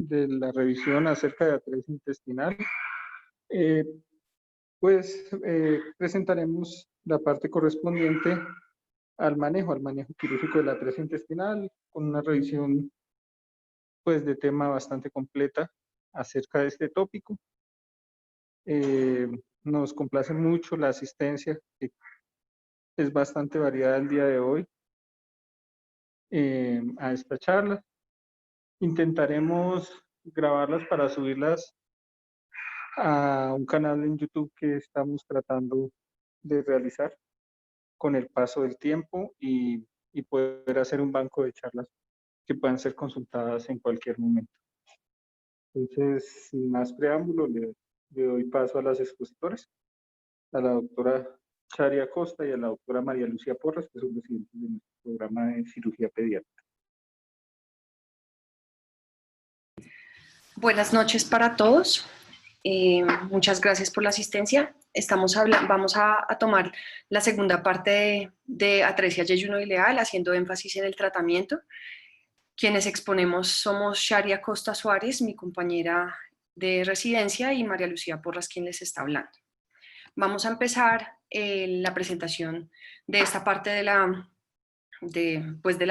de la revisión acerca de atresia intestinal, presentaremos la parte correspondiente al manejo quirúrgico de la atresia intestinal, con una revisión de tema bastante completa acerca de este tópico. Nos complace mucho la asistencia, que es bastante variada el día de hoy, a esta charla. Intentaremos grabarlas para subirlas a un canal en YouTube que estamos tratando de realizar con el paso del tiempo y poder hacer un banco de charlas que puedan ser consultadas en cualquier momento. Entonces, sin más preámbulo, le doy paso a las expositoras, a la doctora Sharia Costa y a la doctora María Lucía Porras, que son residentes de nuestro programa de cirugía pediátrica. Buenas noches para todos. Muchas gracias por la asistencia. Vamos a tomar la segunda parte de atresia yeyunoileal, haciendo énfasis en el tratamiento. Quienes exponemos somos Sharia Costa Suárez, mi compañera de residencia, y María Lucía Porras, quien les está hablando. Vamos a empezar la presentación de esta parte de la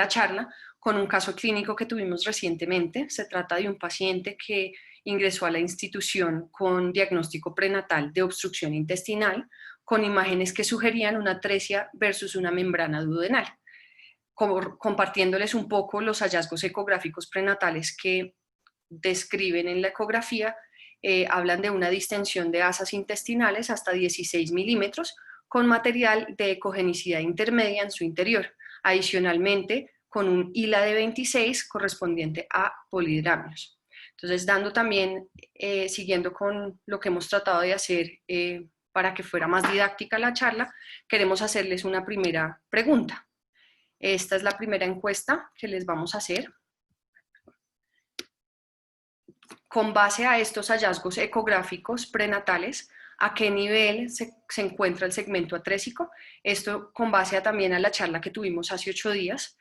charla con un caso clínico que tuvimos recientemente. Se trata de un paciente que ingresó a la institución con diagnóstico prenatal de obstrucción intestinal, con imágenes que sugerían una atresia versus una membrana duodenal. Compartiéndoles un poco los hallazgos ecográficos prenatales que describen en la ecografía, hablan de una distensión de asas intestinales hasta 16 milímetros con material de ecogenicidad intermedia en su interior, adicionalmente con un HILA de 26 correspondiente a polidrámenos. Entonces, siguiendo con lo que hemos tratado de hacer para que fuera más didáctica la charla, queremos hacerles una primera pregunta. Esta es la primera encuesta que les vamos a hacer. Con base a estos hallazgos ecográficos prenatales, ¿a qué nivel se encuentra el segmento atrésico? Esto con base también a la charla que tuvimos hace 8 días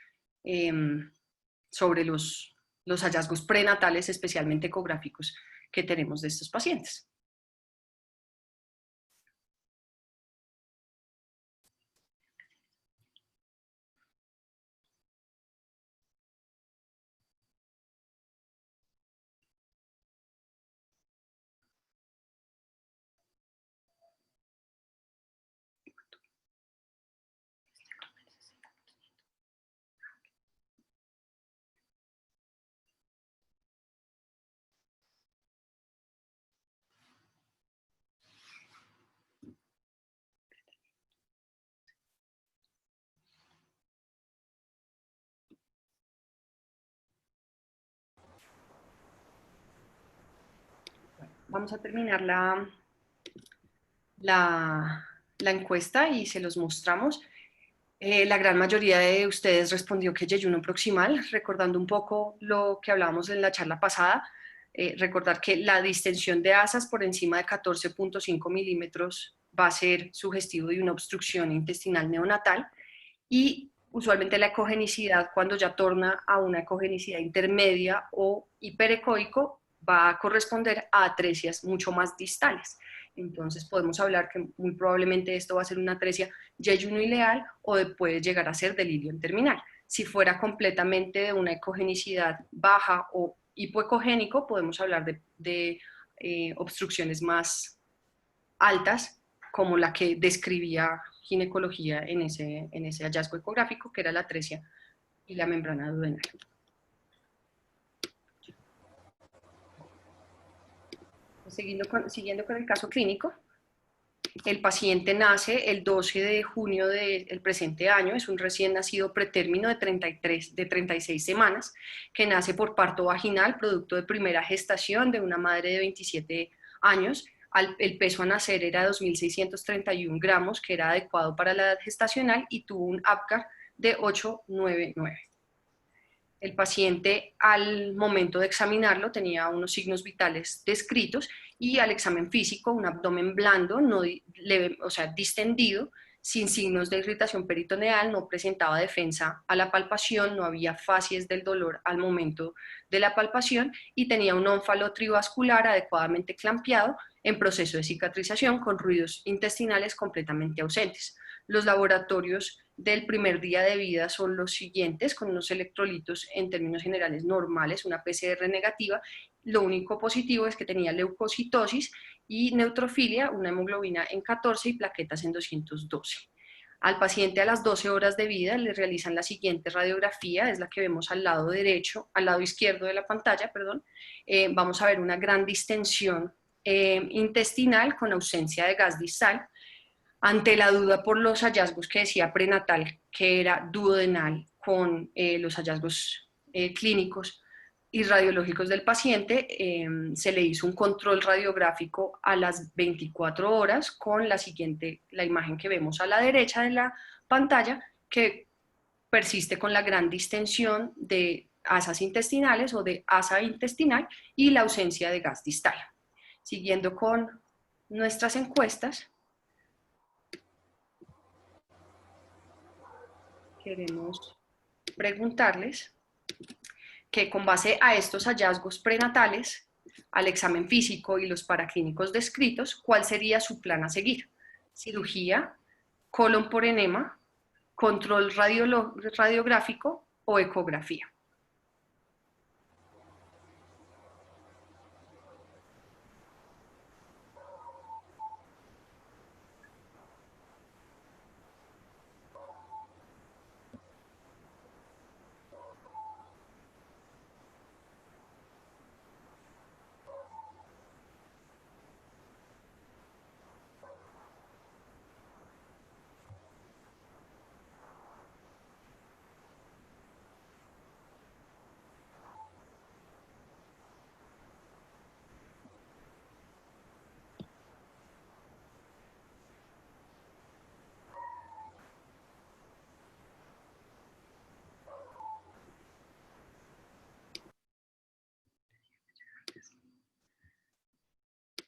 sobre los hallazgos prenatales, especialmente ecográficos, que tenemos de estos pacientes. Vamos a terminar la encuesta y se los mostramos. La gran mayoría de ustedes respondió que yeyuno proximal, recordando un poco lo que hablábamos en la charla pasada. Recordar que la distensión de asas por encima de 14.5 milímetros va a ser sugestivo de una obstrucción intestinal neonatal, y usualmente la ecogenicidad, cuando ya torna a una ecogenicidad intermedia o hiperecoico, va a corresponder a atresias mucho más distales. Entonces podemos hablar que muy probablemente esto va a ser una atresia yeyunoileal o puede llegar a ser delirio terminal. Si fuera completamente de una ecogenicidad baja o hipoecogénico, podemos hablar de obstrucciones más altas, como la que describía ginecología en ese hallazgo ecográfico, que era la atresia y la membrana duodenal. Siguiendo con el caso clínico, el paciente nace el 12 de junio del presente año, es un recién nacido pretérmino de 36 semanas, que nace por parto vaginal, producto de primera gestación de una madre de 27 años. El peso a nacer era 2.631 gramos, que era adecuado para la edad gestacional, y tuvo un APGAR de 899. El paciente, al momento de examinarlo, tenía unos signos vitales descritos, y al examen físico, un abdomen blando, distendido, sin signos de irritación peritoneal, no presentaba defensa a la palpación, no había facies del dolor al momento de la palpación y tenía un ónfalo trivascular adecuadamente clampeado en proceso de cicatrización con ruidos intestinales completamente ausentes. Los laboratorios del primer día de vida son los siguientes, con unos electrolitos en términos generales normales, una PCR negativa. Lo único positivo es que tenía leucocitosis y neutrofilia, una hemoglobina en 14 y plaquetas en 212. Al paciente a las 12 horas de vida le realizan la siguiente radiografía, es la que vemos al lado derecho, al lado izquierdo de la pantalla, perdón. Vamos a ver una gran distensión intestinal con ausencia de gas distal. Ante la duda por los hallazgos que decía prenatal, que era duodenal, con los hallazgos clínicos y radiológicos del paciente, se le hizo un control radiográfico a las 24 horas con la imagen que vemos a la derecha de la pantalla, que persiste con la gran distensión de asas intestinales o de asa intestinal y la ausencia de gas distal. Siguiendo con nuestras encuestas, queremos preguntarles que con base a estos hallazgos prenatales, al examen físico y los paraclínicos descritos, ¿cuál sería su plan a seguir? ¿Cirugía, colon por enema, control radiográfico o ecografía?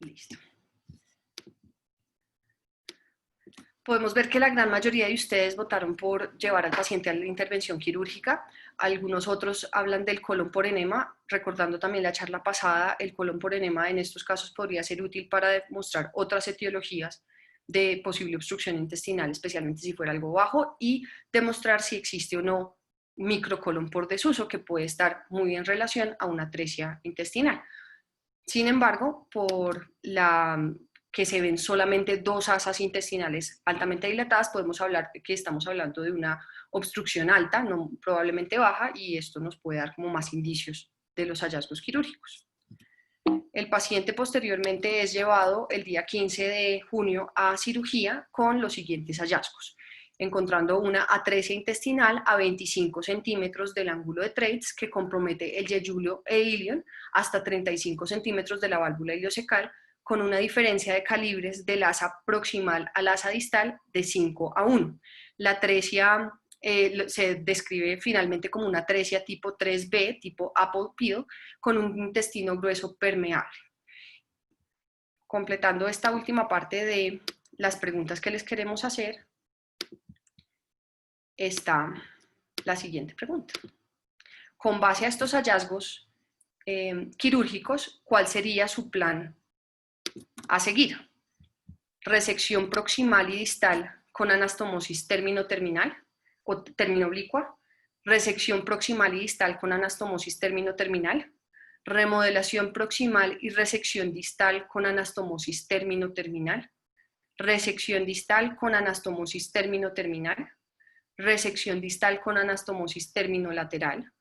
Listo. Podemos ver que la gran mayoría de ustedes votaron por llevar al paciente a la intervención quirúrgica. Algunos otros hablan del colon por enema, recordando también la charla pasada, el colon por enema en estos casos podría ser útil para demostrar otras etiologías de posible obstrucción intestinal, especialmente si fuera algo bajo, y demostrar si existe o no microcolon por desuso, que puede estar muy en relación a una atresia intestinal. Sin embargo, por la que se ven solamente dos asas intestinales altamente dilatadas, podemos hablar de que estamos hablando de una obstrucción alta, no probablemente baja, y esto nos puede dar como más indicios de los hallazgos quirúrgicos. El paciente posteriormente es llevado el día 15 de junio a cirugía con los siguientes hallazgos, encontrando una atresia intestinal a 25 centímetros del ángulo de Treitz que compromete el yeyulio e ilion hasta 35 centímetros de la válvula iliocecal, con una diferencia de calibres del asa proximal al asa distal de 5 a 1. La atresia se describe finalmente como una atresia tipo 3B, tipo apopio, con un intestino grueso permeable. Completando esta última parte de las preguntas que les queremos hacer, está la siguiente pregunta. Con base a estos hallazgos quirúrgicos, ¿cuál sería su plan a seguir? Resección proximal y distal con anastomosis término-terminal o término-oblicua, resección proximal y distal con anastomosis término-terminal, remodelación proximal y resección distal con anastomosis término-terminal, resección distal con anastomosis término-terminal, resección distal con anastomosis término-lateral,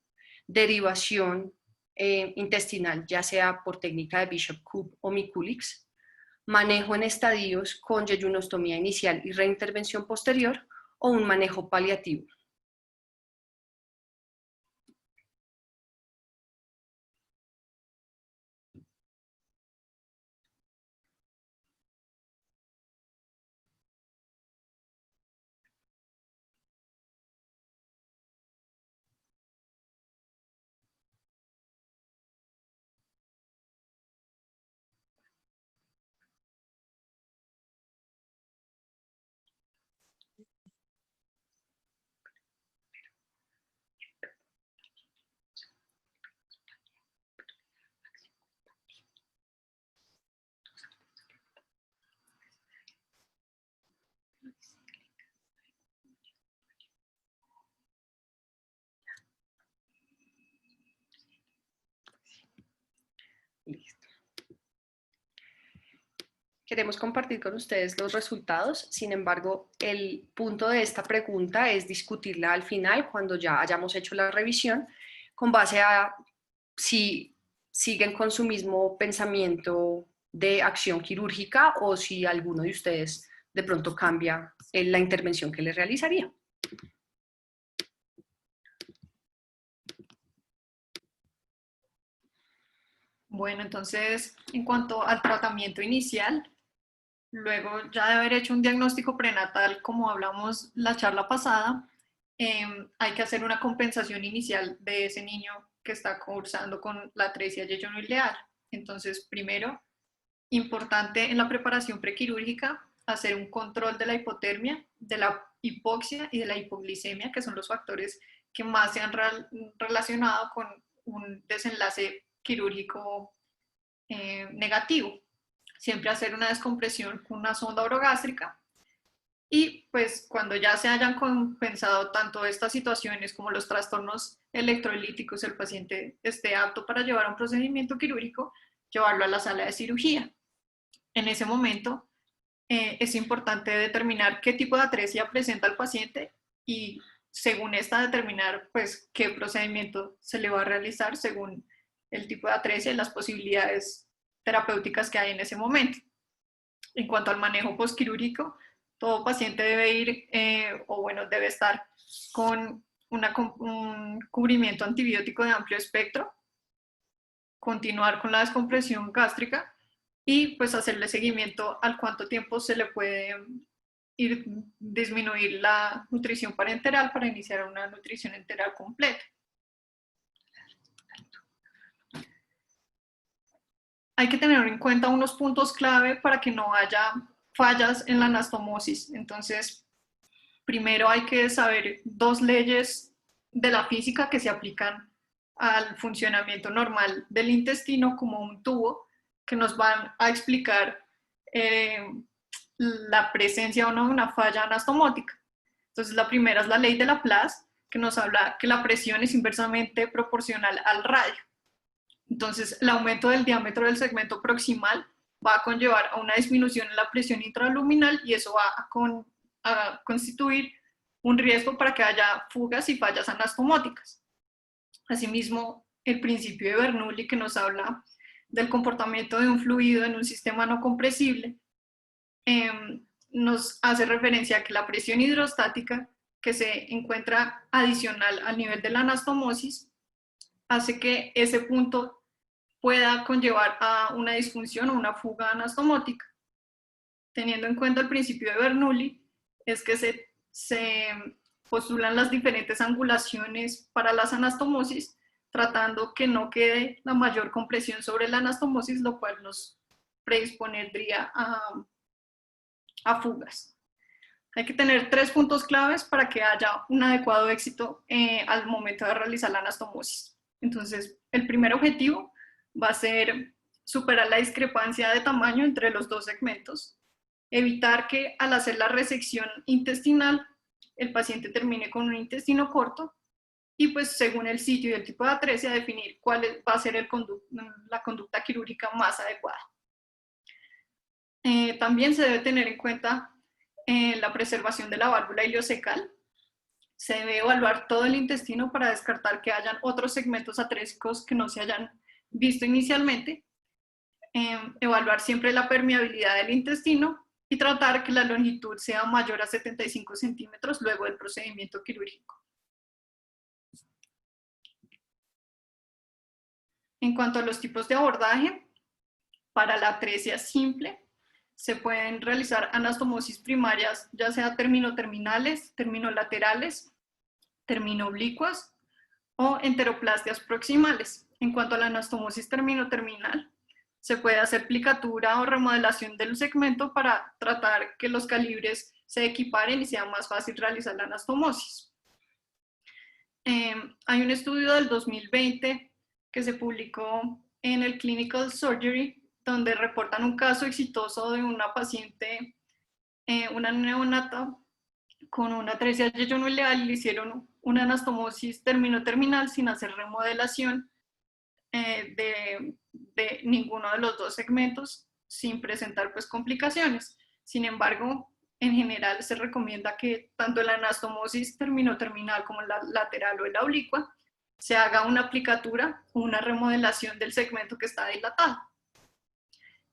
derivación intestinal, ya sea por técnica de Bishop-Coop o Mikulix, manejo en estadios con yeyunostomía inicial y reintervención posterior o un manejo paliativo. Queremos compartir con ustedes los resultados, sin embargo, el punto de esta pregunta es discutirla al final, cuando ya hayamos hecho la revisión, con base a si siguen con su mismo pensamiento de acción quirúrgica o si alguno de ustedes de pronto cambia la intervención que le realizaría. Bueno, entonces, en cuanto al tratamiento inicial, luego ya de haber hecho un diagnóstico prenatal, como hablamos la charla pasada, hay que hacer una compensación inicial de ese niño que está cursando con la atresia yeyuno-ileal. Entonces, primero, importante en la preparación prequirúrgica, hacer un control de la hipotermia, de la hipoxia y de la hipoglicemia, que son los factores que más se han relacionado con un desenlace quirúrgico negativo. Siempre hacer una descompresión con una sonda orogástrica y pues cuando ya se hayan compensado tanto estas situaciones como los trastornos electrolíticos, el paciente esté apto para llevar un procedimiento quirúrgico, llevarlo a la sala de cirugía. En ese momento es importante determinar qué tipo de atresia presenta el paciente y según esta determinar pues qué procedimiento se le va a realizar según el tipo de atresia y las posibilidades terapéuticas que hay en ese momento. En cuanto al manejo postquirúrgico, todo paciente debe ir debe estar con un cubrimiento antibiótico de amplio espectro, continuar con la descompresión gástrica y pues hacerle seguimiento al cuánto tiempo se le puede disminuir la nutrición parenteral para iniciar una nutrición enteral completa. Hay que tener en cuenta unos puntos clave para que no haya fallas en la anastomosis. Entonces, primero hay que saber dos leyes de la física que se aplican al funcionamiento normal del intestino como un tubo, que nos van a explicar la presencia o no de una falla anastomótica. Entonces, la primera es la ley de Laplace, que nos habla que la presión es inversamente proporcional al radio. Entonces, el aumento del diámetro del segmento proximal va a conllevar a una disminución en la presión intraluminal y eso va a constituir un riesgo para que haya fugas y fallas anastomóticas. Asimismo, el principio de Bernoulli, que nos habla del comportamiento de un fluido en un sistema no compresible, nos hace referencia a que la presión hidrostática que se encuentra adicional al nivel de la anastomosis hace que ese punto pueda conllevar a una disfunción o una fuga anastomótica. Teniendo en cuenta el principio de Bernoulli, es que se postulan las diferentes angulaciones para las anastomosis, tratando que no quede la mayor compresión sobre la anastomosis, lo cual nos predispondría a fugas. Hay que tener 3 puntos claves para que haya un adecuado éxito al momento de realizar la anastomosis. Entonces, el primer objetivo va a ser superar la discrepancia de tamaño entre los dos segmentos, evitar que al hacer la resección intestinal el paciente termine con un intestino corto y pues según el sitio y el tipo de atresia definir cuál va a ser la conducta quirúrgica más adecuada. También se debe tener en cuenta la preservación de la válvula ileocecal. Se debe evaluar todo el intestino para descartar que hayan otros segmentos atrésicos que no se hayan visto inicialmente, evaluar siempre la permeabilidad del intestino y tratar que la longitud sea mayor a 75 centímetros luego del procedimiento quirúrgico. En cuanto a los tipos de abordaje, para la atresia simple se pueden realizar anastomosis primarias, ya sea terminoterminales, terminolaterales, terminooblicuas o enteroplastias proximales. En cuanto a la anastomosis terminoterminal, se puede hacer plicatura o remodelación del segmento para tratar que los calibres se equiparen y sea más fácil realizar la anastomosis. Hay un estudio del 2020 que se publicó en el Clinical Surgery, donde reportan un caso exitoso de una paciente, una neonata con una atresia yeyuno-ileal, le hicieron una anastomosis terminoterminal sin hacer remodelación de ninguno de los dos segmentos sin presentar pues complicaciones. Sin embargo, en general se recomienda que tanto la anastomosis terminal como la lateral o la oblicua se haga una aplicatura o una remodelación del segmento que está dilatado.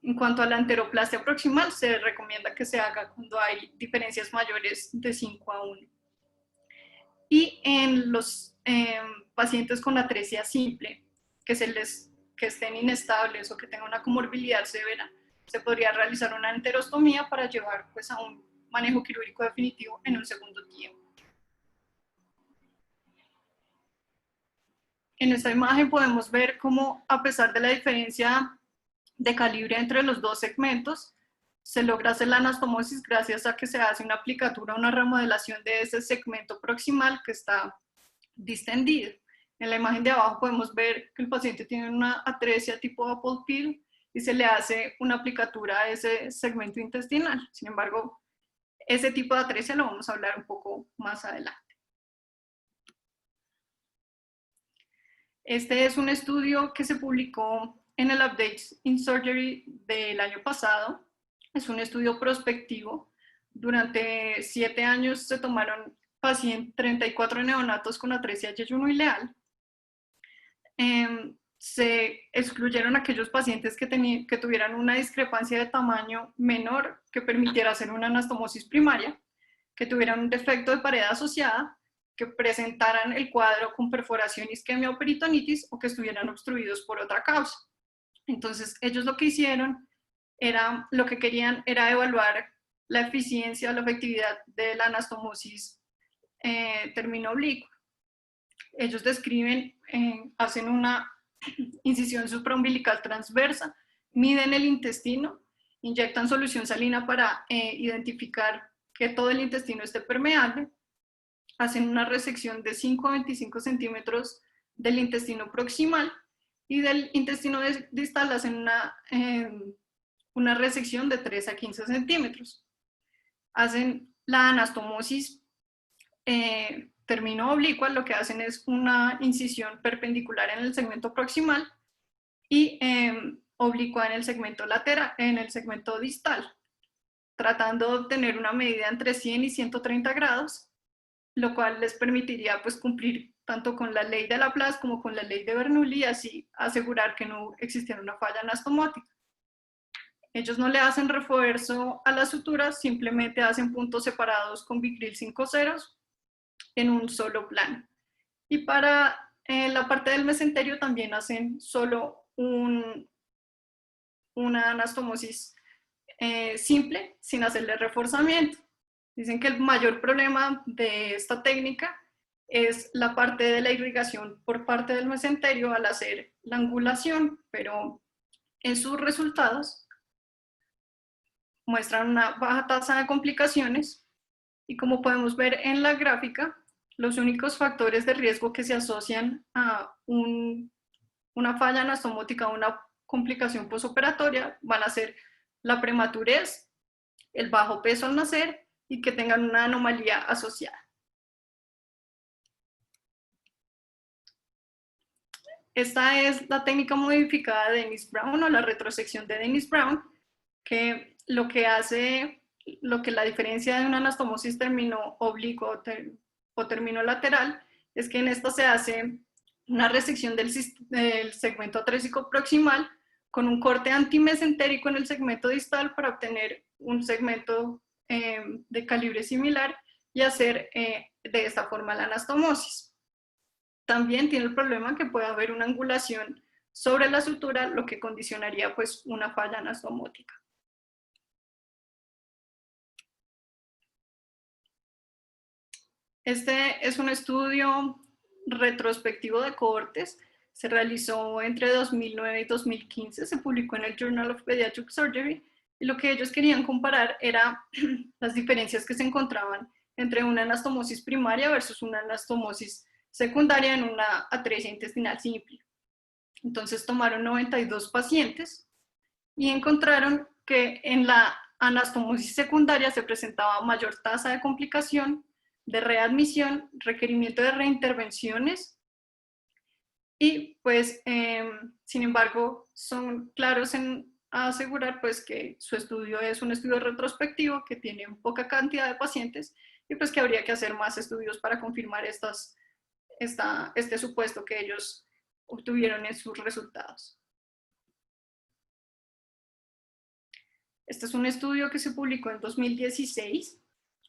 En cuanto a la anteroplastia proximal, se recomienda que se haga cuando hay diferencias mayores de 5:1. Y en los pacientes con atresia simple, que estén inestables o que tengan una comorbilidad severa, se podría realizar una enterostomía para llevar pues, a un manejo quirúrgico definitivo en un segundo tiempo. En esta imagen podemos ver cómo, a pesar de la diferencia de calibre entre los dos segmentos, se logra hacer la anastomosis gracias a que se hace una aplicatura, una remodelación de ese segmento proximal que está distendido. En la imagen de abajo podemos ver que el paciente tiene una atresia tipo apple peel y se le hace una aplicatura a ese segmento intestinal. Sin embargo, ese tipo de atresia lo vamos a hablar un poco más adelante. Este es un estudio que se publicó en el Updates in Surgery del año pasado. Es un estudio prospectivo. Durante 7 años se tomaron 34 neonatos con atresia yeyuno ileal. Se excluyeron aquellos pacientes que tuvieran una discrepancia de tamaño menor que permitiera hacer una anastomosis primaria, que tuvieran un defecto de pared asociada, que presentaran el cuadro con perforación, isquemia o peritonitis o que estuvieran obstruidos por otra causa. Entonces, ellos lo que hicieron lo que querían era evaluar la eficiencia o la efectividad de la anastomosis termino oblicua. Ellos describen, hacen una incisión supraumbilical transversa, miden el intestino, inyectan solución salina para identificar que todo el intestino esté permeable, hacen una resección de 5 a 25 centímetros del intestino proximal y del intestino distal hacen una resección de 3 a 15 centímetros. Hacen la anastomosis termino oblicua, lo que hacen es una incisión perpendicular en el segmento proximal y oblicua en el segmento lateral, en el segmento distal, tratando de obtener una medida entre 100 y 130 grados, lo cual les permitiría pues, cumplir tanto con la ley de Laplace como con la ley de Bernoulli y así asegurar que no existiera una falla anastomótica. Ellos no le hacen refuerzo a las suturas, simplemente hacen puntos separados con Vicryl 5 ceros en un solo plano. Y para la parte del mesenterio también hacen solo una anastomosis simple, sin hacerle reforzamiento. Dicen que el mayor problema de esta técnica es la parte de la irrigación por parte del mesenterio al hacer la angulación, pero en sus resultados muestran una baja tasa de complicaciones y como podemos ver en la gráfica, los únicos factores de riesgo que se asocian a una falla anastomótica o una complicación posoperatoria van a ser la prematurez, el bajo peso al nacer y que tengan una anomalía asociada. Esta es la técnica modificada de Dennis Brown o la retrosección de Dennis Brown, que lo que la diferencia de una anastomosis termino oblicua o termino lateral es que en esta se hace una resección del segmento atrésico proximal con un corte antimesentérico en el segmento distal para obtener un segmento de calibre similar y hacer de esta forma la anastomosis. También tiene el problema que puede haber una angulación sobre la sutura, lo que condicionaría pues una falla anastomótica. Este es un estudio retrospectivo de cohortes, se realizó entre 2009 y 2015, se publicó en el Journal of Pediatric Surgery y lo que ellos querían comparar era las diferencias que se encontraban entre una anastomosis primaria versus una anastomosis secundaria en una atresia intestinal simple. Entonces tomaron 92 pacientes y encontraron que en la anastomosis secundaria se presentaba mayor tasa de complicación, de readmisión, requerimiento de reintervenciones y pues sin embargo son claros en a asegurar pues que su estudio es un estudio retrospectivo, que tiene poca cantidad de pacientes y pues que habría que hacer más estudios para confirmar este supuesto que ellos obtuvieron en sus resultados. Este es un estudio que se publicó en 2016.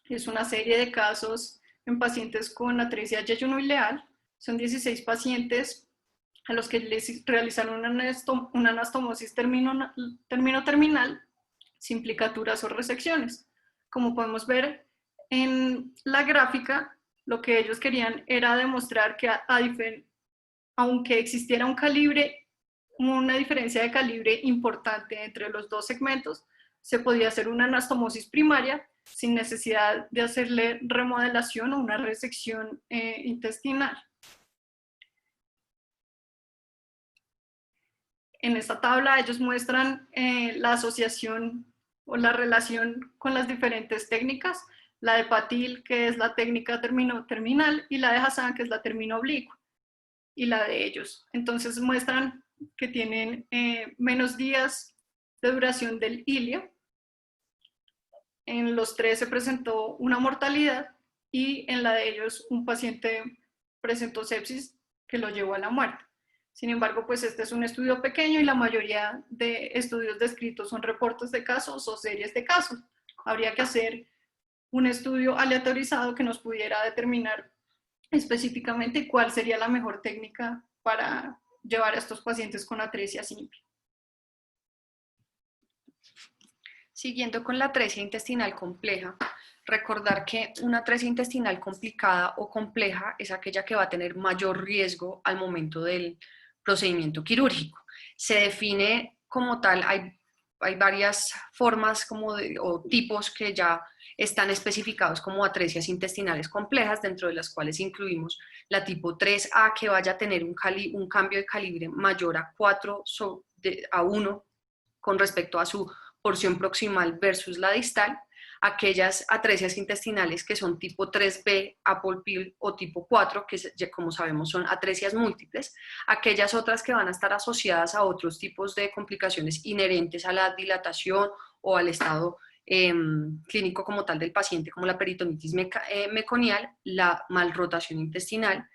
Es una serie de casos en pacientes con atresia yeyuno-ileal. Son 16 pacientes a los que les realizaron una anastomosis terminal sin plicaturas o resecciones. Como podemos ver en la gráfica, lo que ellos querían era demostrar que aunque existiera una diferencia de calibre importante entre los dos segmentos, se podía hacer una anastomosis primaria sin necesidad de hacerle remodelación o una resección intestinal. En esta tabla ellos muestran la asociación o la relación con las diferentes técnicas, la de Patil, que es la técnica terminal, y la de Hassan, que es la termino-oblicua, y la de ellos. Entonces muestran que tienen menos días de duración del ilio. En los 3 se presentó una mortalidad y en la de ellos un paciente presentó sepsis que lo llevó a la muerte. Sin embargo, pues este es un estudio pequeño y la mayoría de estudios descritos son reportes de casos o series de casos. Habría que hacer un estudio aleatorizado que nos pudiera determinar específicamente cuál sería la mejor técnica para llevar a estos pacientes con atresia simple. Siguiendo con la atresia intestinal compleja, recordar que una atresia intestinal complicada o compleja es aquella que va a tener mayor riesgo al momento del procedimiento quirúrgico. Se define como tal, hay varias formas o tipos que ya están especificados como atresias intestinales complejas, dentro de las cuales incluimos la tipo 3A, que vaya a tener un cambio de calibre mayor a 4:1 con respecto a su porción proximal versus la distal, aquellas atresias intestinales que son tipo 3B, Apple Pill o tipo 4, que como sabemos son atresias múltiples, aquellas otras que van a estar asociadas a otros tipos de complicaciones inherentes a la dilatación o al estado clínico como tal del paciente, como la peritonitis meconial, la malrotación intestinal,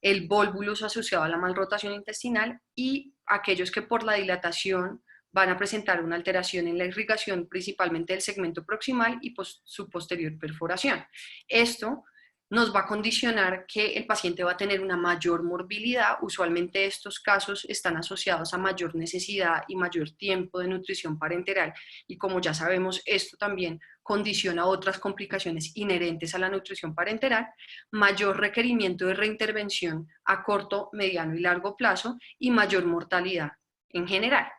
el volvulus asociado a la malrotación intestinal y aquellos que por la dilatación van a presentar una alteración en la irrigación, principalmente del segmento proximal y su posterior perforación. Esto nos va a condicionar que el paciente va a tener una mayor morbilidad. Usualmente estos casos están asociados a mayor necesidad y mayor tiempo de nutrición parenteral, y como ya sabemos, esto también condiciona otras complicaciones inherentes a la nutrición parenteral, mayor requerimiento de reintervención a corto, mediano y largo plazo y mayor mortalidad en general.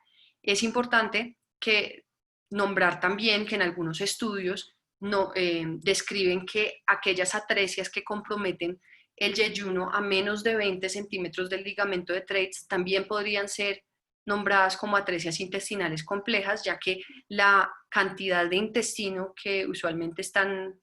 Es importante nombrar también que en algunos estudios describen que aquellas atresias que comprometen el yeyuno a menos de 20 centímetros del ligamento de Treitz también podrían ser nombradas como atresias intestinales complejas, ya que la cantidad de intestino que usualmente están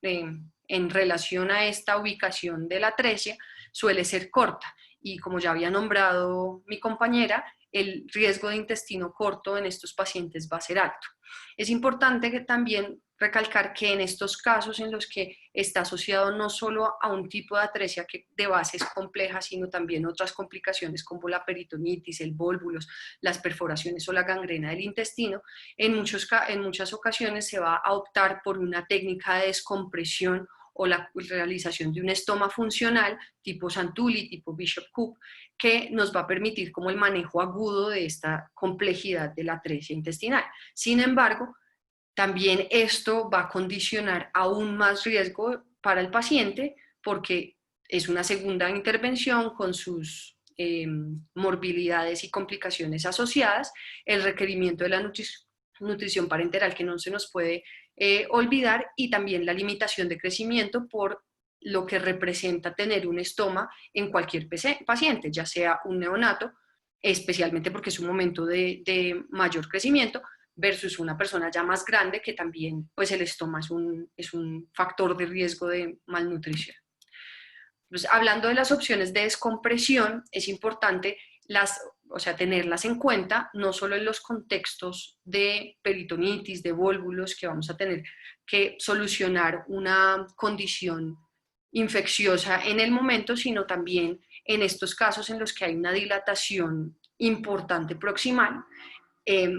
en relación a esta ubicación de la atresia suele ser corta, y como ya había nombrado mi compañera, el riesgo de intestino corto en estos pacientes va a ser alto. Es importante también recalcar que en estos casos en los que está asociado no solo a un tipo de atresia de base es compleja, sino también otras complicaciones como la peritonitis, el volvulus, las perforaciones o la gangrena del intestino, en muchas ocasiones se va a optar por una técnica de descompresión o la realización de un estoma funcional tipo Santulli, tipo Bishop-Cook, que nos va a permitir como el manejo agudo de esta complejidad de la atresia intestinal. Sin embargo, también esto va a condicionar aún más riesgo para el paciente, porque es una segunda intervención con sus morbilidades y complicaciones asociadas, el requerimiento de la nutrición parenteral que no se nos puede olvidar, y también la limitación de crecimiento por lo que representa tener un estoma en cualquier paciente, ya sea un neonato, especialmente porque es un momento de mayor crecimiento, versus una persona ya más grande, que también pues el estoma es un factor de riesgo de malnutrición. Pues, hablando de las opciones de descompresión, es importante o sea, tenerlas en cuenta, no solo en los contextos de peritonitis, de vólvulos, que vamos a tener que solucionar una condición infecciosa en el momento, sino también en estos casos en los que hay una dilatación importante proximal.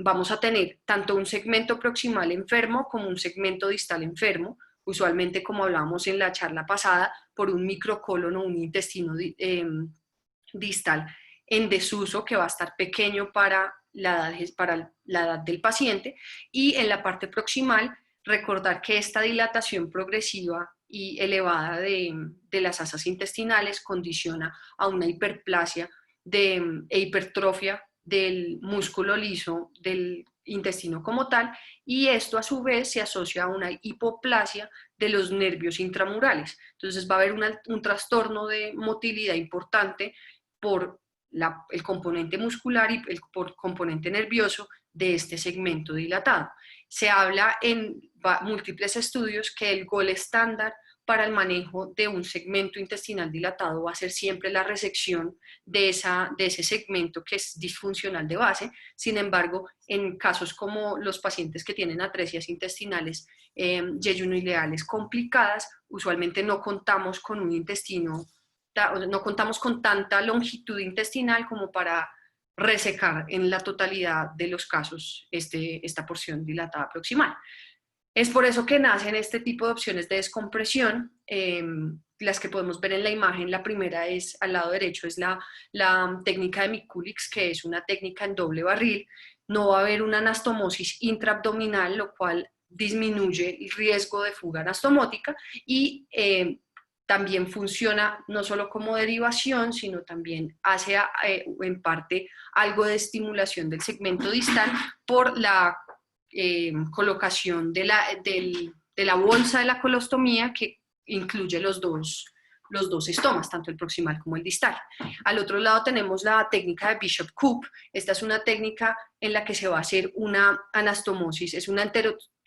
Vamos a tener tanto un segmento proximal enfermo como un segmento distal enfermo, usualmente, como hablábamos en la charla pasada, por un microcolon o un intestino distal en desuso, que va a estar pequeño para la edad del paciente, y en la parte proximal recordar que esta dilatación progresiva y elevada de las asas intestinales condiciona a una hiperplasia e hipertrofia del músculo liso del intestino como tal, y esto a su vez se asocia a una hipoplasia de los nervios intramurales. Entonces va a haber un trastorno de motilidad importante por el componente muscular y por componente nervioso de este segmento dilatado. Se habla en múltiples estudios que el gol estándar para el manejo de un segmento intestinal dilatado va a ser siempre la resección de ese segmento que es disfuncional de base. Sin embargo, en casos como los pacientes que tienen atresias intestinales yeyunoileales complicadas, usualmente no contamos con un intestino, no contamos con tanta longitud intestinal como para resecar en la totalidad de los casos esta porción dilatada proximal. Es por eso que nacen este tipo de opciones de descompresión, las que podemos ver en la imagen. La primera es, al lado derecho, es la técnica de Mikulicz, que es una técnica en doble barril. No va a haber una anastomosis intraabdominal, lo cual disminuye el riesgo de fuga anastomótica, y también funciona no solo como derivación, sino también hace en parte algo de estimulación del segmento distal por la colocación de la bolsa de la colostomía, que incluye los dos estomas, tanto el proximal como el distal. Al otro lado tenemos la técnica de Bishop-Koop. Esta es una técnica en la que se va a hacer una anastomosis, es una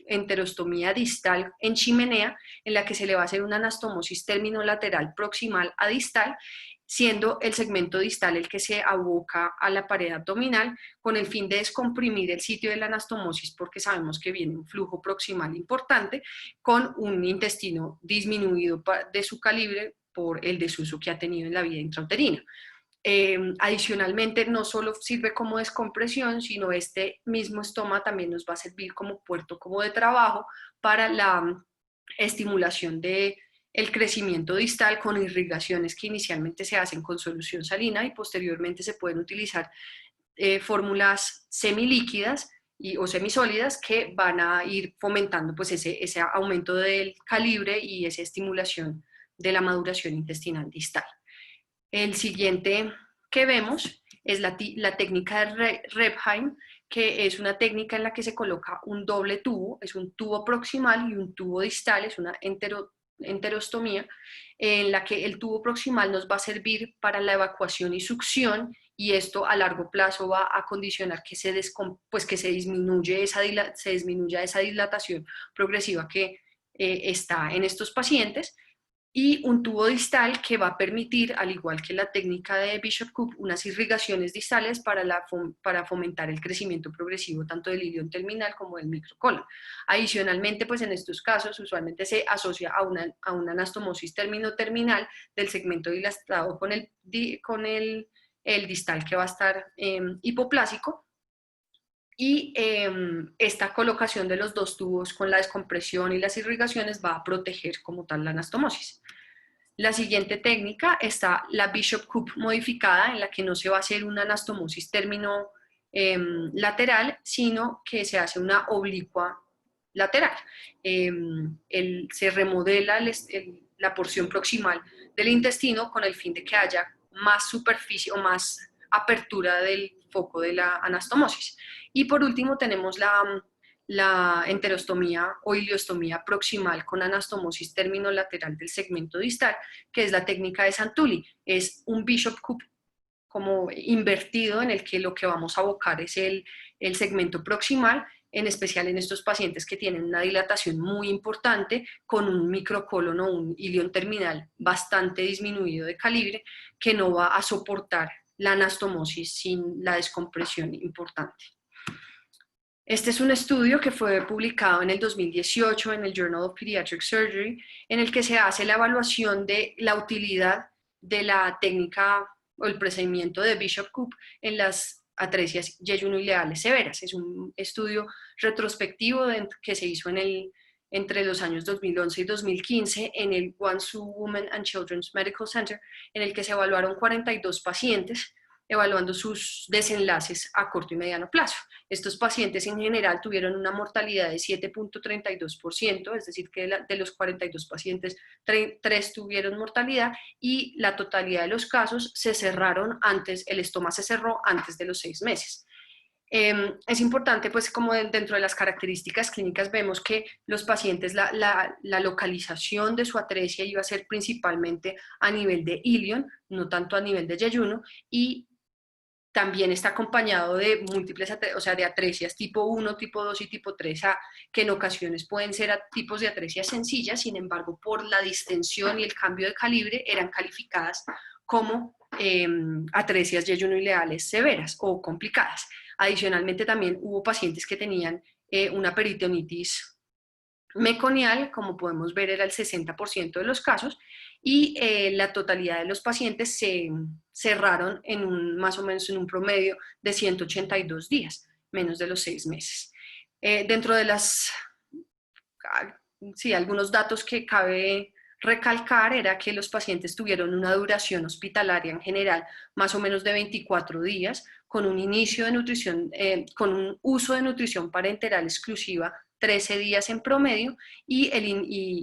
enterostomía distal en chimenea, en la que se le va a hacer una anastomosis terminolateral proximal a distal, siendo el segmento distal el que se aboca a la pared abdominal, con el fin de descomprimir el sitio de la anastomosis, porque sabemos que viene un flujo proximal importante, con un intestino disminuido de su calibre por el desuso que ha tenido en la vía intrauterina. Adicionalmente, no solo sirve como descompresión, sino este mismo estoma también nos va a servir como puerto como de trabajo para la estimulación de el crecimiento distal, con irrigaciones que inicialmente se hacen con solución salina y posteriormente se pueden utilizar fórmulas semilíquidas o semisólidas que van a ir fomentando pues ese aumento del calibre y esa estimulación de la maduración intestinal distal. El siguiente que vemos es la técnica de Repheim, que es una técnica en la que se coloca un doble tubo, es un tubo proximal y un tubo distal, es una enterostomía, en la que el tubo proximal nos va a servir para la evacuación y succión, y esto a largo plazo va a condicionar que se disminuya esa dilatación progresiva que está en estos pacientes, y un tubo distal que va a permitir, al igual que la técnica de Bishop-Koop, unas irrigaciones distales para fomentar el crecimiento progresivo tanto del ilion terminal como del microcolon. Adicionalmente, pues en estos casos usualmente se asocia a una anastomosis terminal del segmento dilatado con el distal, que va a estar hipoplásico, y esta colocación de los dos tubos con la descompresión y las irrigaciones va a proteger como tal la anastomosis. La siguiente técnica está la Bishop-Koop modificada, en la que no se va a hacer una anastomosis lateral, sino que se hace una oblicua lateral. Se remodela la porción proximal del intestino con el fin de que haya más superficie o más apertura del foco de la anastomosis. Y por último tenemos la enterostomía o iliostomía proximal con anastomosis terminolateral del segmento distal, que es la técnica de Santulli. Es un Bishop-Koop como invertido, en el que lo que vamos a abocar es el segmento proximal, en especial en estos pacientes que tienen una dilatación muy importante, con un microcolon o un ilion terminal bastante disminuido de calibre, que no va a soportar la anastomosis sin la descompresión importante. Este es un estudio que fue publicado en el 2018 en el Journal of Pediatric Surgery, en el que se hace la evaluación de la utilidad de la técnica o el procedimiento de Bishop-Koop en las atresias yeyunoileales severas. Es un estudio retrospectivo que se hizo entre los años 2011 y 2015 en el Guangzhou Women and Children's Medical Center, en el que se evaluaron 42 pacientes, evaluando sus desenlaces a corto y mediano plazo. Estos pacientes en general tuvieron una mortalidad de 7.32%, es decir, que de los 42 pacientes, 3 tuvieron mortalidad y la totalidad de los casos se cerraron antes, el estoma se cerró antes de los 6 meses. Es importante, pues, como dentro de las características clínicas vemos que los pacientes, la localización de su atresia iba a ser principalmente a nivel de ilion, no tanto a nivel de yeyuno, y también está acompañado de múltiples, o sea, de atresias tipo 1, tipo 2 y tipo 3A, que en ocasiones pueden ser tipos de atresias sencillas, sin embargo, por la distensión y el cambio de calibre, eran calificadas como atresias yeyunoileales severas o complicadas. Adicionalmente, también hubo pacientes que tenían una peritonitis meconial, como podemos ver, era el 60% de los casos, y la totalidad de los pacientes se cerraron más o menos en un promedio de 182 días, menos de los 6 meses. Dentro de algunos datos que cabe recalcar era que los pacientes tuvieron una duración hospitalaria en general más o menos de 24 días, con un inicio de nutrición, con un uso de nutrición parenteral exclusiva 13 días en promedio, y el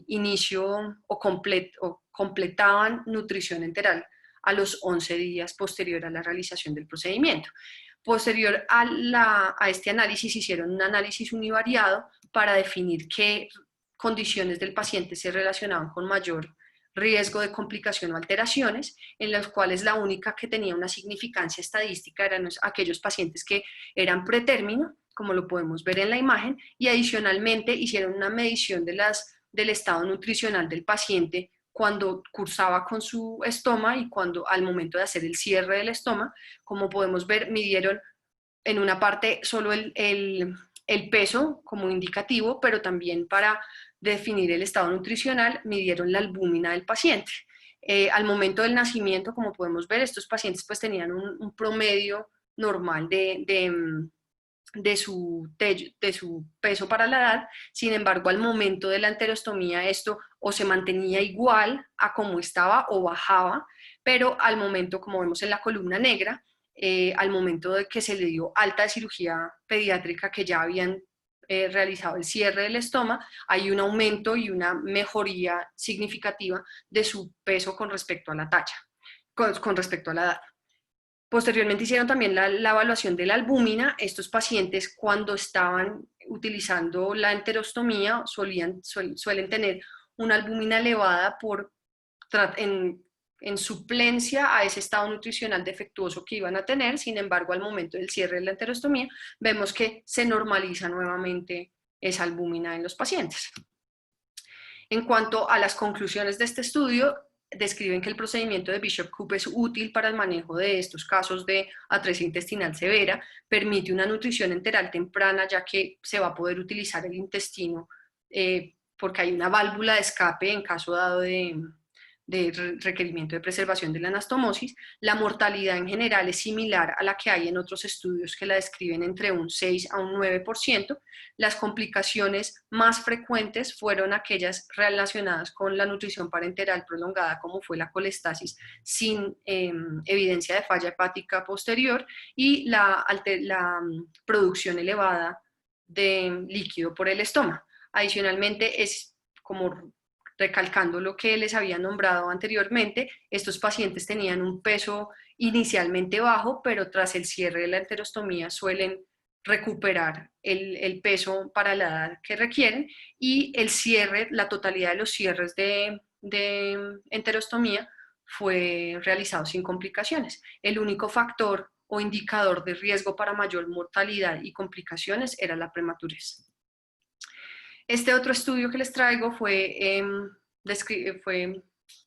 inicio o completaban nutrición enteral a los 11 días posterior a la realización del procedimiento. Posterior a este análisis hicieron un análisis univariado para definir qué condiciones del paciente se relacionaban con mayor riesgo de complicación o alteraciones, en las cuales la única que tenía una significancia estadística eran aquellos pacientes que eran pretérmino, como lo podemos ver en la imagen, y adicionalmente hicieron una medición del estado nutricional del paciente cuando cursaba con su estoma y al momento de hacer el cierre del estoma. Como podemos ver, midieron en una parte solo el peso como indicativo, pero también para definir el estado nutricional midieron la albúmina del paciente. Al momento del nacimiento, como podemos ver, estos pacientes pues tenían un promedio normal de su peso para la edad. Sin embargo, al momento de la enterostomía esto o se mantenía igual a como estaba o bajaba, pero al momento, como vemos en la columna negra, al momento de que se le dio alta de cirugía pediátrica, que ya habían realizado el cierre del estoma, hay un aumento y una mejoría significativa de su peso con respecto a la talla, con respecto a la edad. Posteriormente hicieron también la evaluación de la albúmina. Estos pacientes, cuando estaban utilizando la enterostomía, suelen tener una albúmina elevada en suplencia a ese estado nutricional defectuoso que iban a tener. Sin embargo, al momento del cierre de la enterostomía, vemos que se normaliza nuevamente esa albúmina en los pacientes. En cuanto a las conclusiones de este estudio, describen que el procedimiento de Bishop-Koop es útil para el manejo de estos casos de atresia intestinal severa, permite una nutrición enteral temprana, ya que se va a poder utilizar el intestino porque hay una válvula de escape en caso dado de requerimiento de preservación de la anastomosis. La mortalidad en general es similar a la que hay en otros estudios que la describen entre un 6 a un 9%. Las complicaciones más frecuentes fueron aquellas relacionadas con la nutrición parenteral prolongada, como fue la colestasis sin evidencia de falla hepática posterior, y la producción elevada de líquido por el estoma. Adicionalmente, es como recalcando lo que les había nombrado anteriormente, estos pacientes tenían un peso inicialmente bajo, pero tras el cierre de la enterostomía suelen recuperar el peso para la edad que requieren, y el cierre, la totalidad de los cierres de enterostomía fue realizado sin complicaciones. El único factor o indicador de riesgo para mayor mortalidad y complicaciones era la prematurez. Este otro estudio que les traigo fue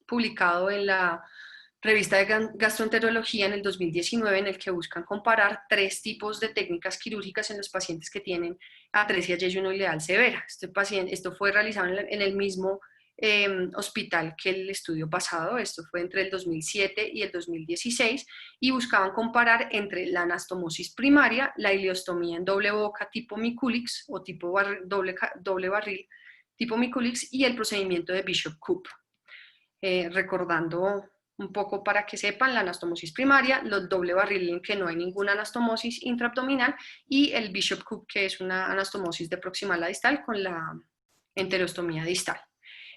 publicado en la revista de gastroenterología en el 2019, en el que buscan comparar 3 tipos de técnicas quirúrgicas en los pacientes que tienen atresia yeyunoileal severa. Esto fue realizado en el mismo hospital que el estudio pasado. Esto fue entre el 2007 y el 2016, y buscaban comparar entre la anastomosis primaria, la ileostomía en doble boca tipo Miculix o tipo doble barril tipo Miculix, y el procedimiento de Bishop-Koop. Recordando un poco para que sepan, la anastomosis primaria, los doble barril en que no hay ninguna anastomosis intraabdominal, y el Bishop-Koop, que es una anastomosis de proximal a distal con la enterostomía distal.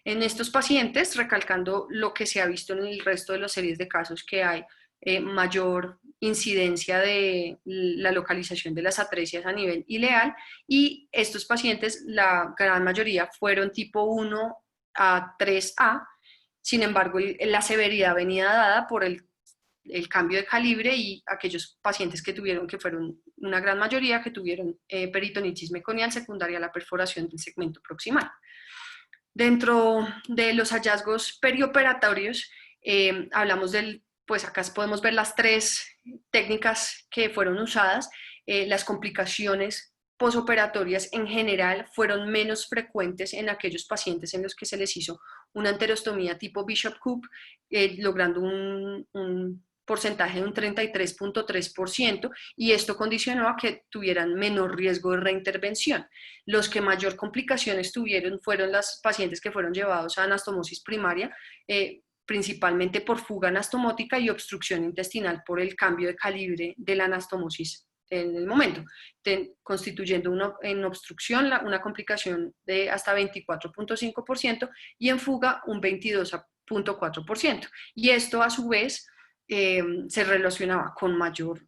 En estos pacientes, recalcando lo que se ha visto en el resto de las series de casos, que hay mayor incidencia de la localización de las atresias a nivel ileal, y estos pacientes, la gran mayoría, fueron tipo 1 a 3A. Sin embargo, la severidad venía dada por el cambio de calibre, y aquellos pacientes que fueron una gran mayoría, que tuvieron peritonitis meconial secundaria a la perforación del segmento proximal. Dentro de los hallazgos perioperatorios, hablamos pues acá podemos ver las 3 técnicas que fueron usadas. Las complicaciones posoperatorias en general fueron menos frecuentes en aquellos pacientes en los que se les hizo una enterostomía tipo Bishop-Koop, logrando un porcentaje de un 33.3%, y esto condicionó a que tuvieran menor riesgo de reintervención. Los que mayor complicaciones tuvieron fueron los pacientes que fueron llevados a anastomosis primaria, principalmente por fuga anastomótica y obstrucción intestinal por el cambio de calibre de la anastomosis en el momento, constituyendo en obstrucción una complicación de hasta 24.5% y en fuga un 22.4%. Y esto a su vez se relacionaba con mayor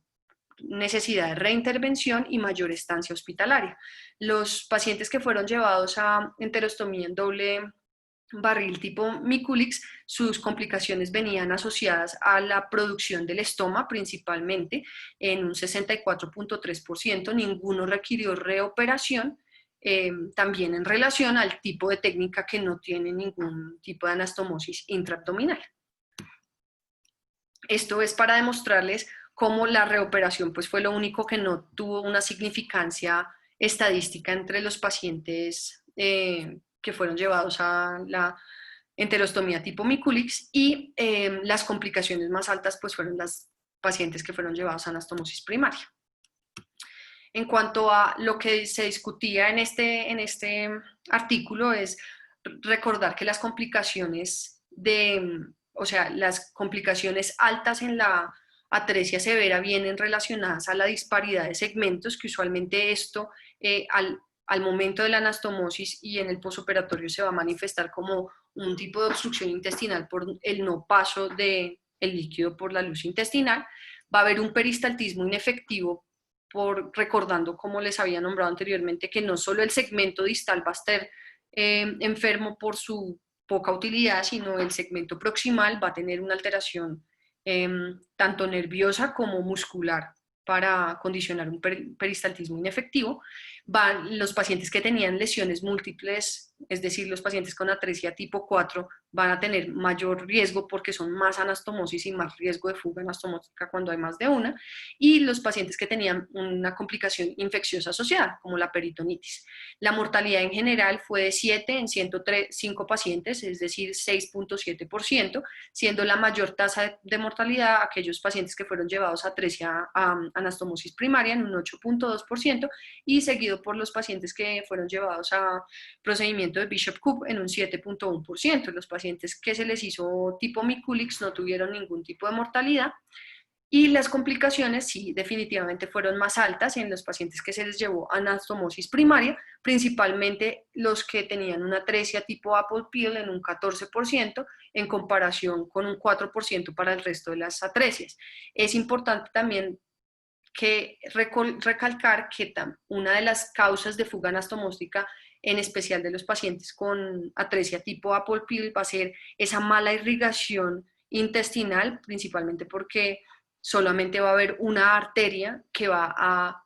necesidad de reintervención y mayor estancia hospitalaria. Los pacientes que fueron llevados a enterostomía en doble barril tipo Miculix, sus complicaciones venían asociadas a la producción del estoma principalmente, en un 64.3%, ninguno requirió reoperación, también en relación al tipo de técnica que no tiene ningún tipo de anastomosis intraabdominal. Esto es para demostrarles cómo la reoperación pues, fue lo único que no tuvo una significancia estadística entre los pacientes que fueron llevados a la enterostomía tipo Miculix, y las complicaciones más altas pues, fueron las pacientes que fueron llevados a anastomosis primaria. En cuanto a lo que se discutía en este artículo, es recordar que las complicaciones las complicaciones altas en la atresia severa vienen relacionadas a la disparidad de segmentos, que usualmente esto al momento de la anastomosis y en el posoperatorio se va a manifestar como un tipo de obstrucción intestinal por el no paso del líquido por la luz intestinal. Va a haber un peristaltismo inefectivo, recordando, como les había nombrado anteriormente, que no solo el segmento distal va a estar enfermo por su poca utilidad, sino el segmento proximal va a tener una alteración tanto nerviosa como muscular para condicionar un peristaltismo inefectivo. Los pacientes que tenían lesiones múltiples, es decir, los pacientes con atresia tipo 4, van a tener mayor riesgo porque son más anastomosis y más riesgo de fuga anastomótica cuando hay más de una, y los pacientes que tenían una complicación infecciosa asociada, como la peritonitis. La mortalidad en general fue de 7 en 105 pacientes, es decir, 6.7%, siendo la mayor tasa de mortalidad aquellos pacientes que fueron llevados a atresia anastomosis primaria en un 8.2%, y seguido por los pacientes que fueron llevados a procedimiento de Bishop-Koop en un 7.1%. Los pacientes que se les hizo tipo Miculix no tuvieron ningún tipo de mortalidad, y las complicaciones sí definitivamente fueron más altas en los pacientes que se les llevó a anastomosis primaria, principalmente los que tenían una atresia tipo Apple Peel en un 14%, en comparación con un 4% para el resto de las atresias. Es importante también recalcar que una de las causas de fuga anastomótica, en especial de los pacientes con atresia tipo Apple Peel, va a ser esa mala irrigación intestinal, principalmente porque solamente va a haber una arteria que va a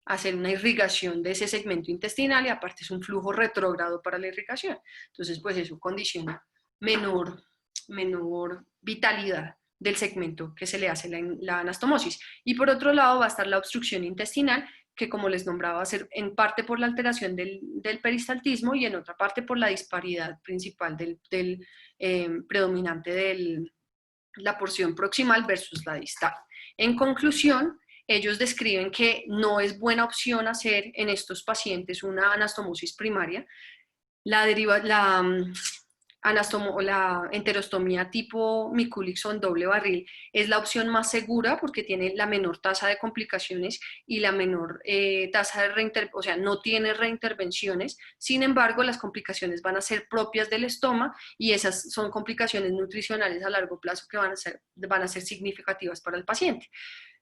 hacer una irrigación de ese segmento intestinal, y aparte es un flujo retrógrado para la irrigación. Entonces, pues eso condiciona menor vitalidad del segmento que se le hace la anastomosis. Y por otro lado va a estar la obstrucción intestinal, que como les nombraba va a ser en parte por la alteración del peristaltismo y en otra parte por la disparidad principal del predominante de la porción proximal versus la distal. En conclusión, ellos describen que no es buena opción hacer en estos pacientes una anastomosis primaria. La enterostomía tipo Mikulicz doble barril es la opción más segura porque tiene la menor tasa de complicaciones y la menor tasa de o sea, no tiene reintervenciones. Sin embargo, las complicaciones van a ser propias del estoma y esas son complicaciones nutricionales a largo plazo que van a ser significativas para el paciente.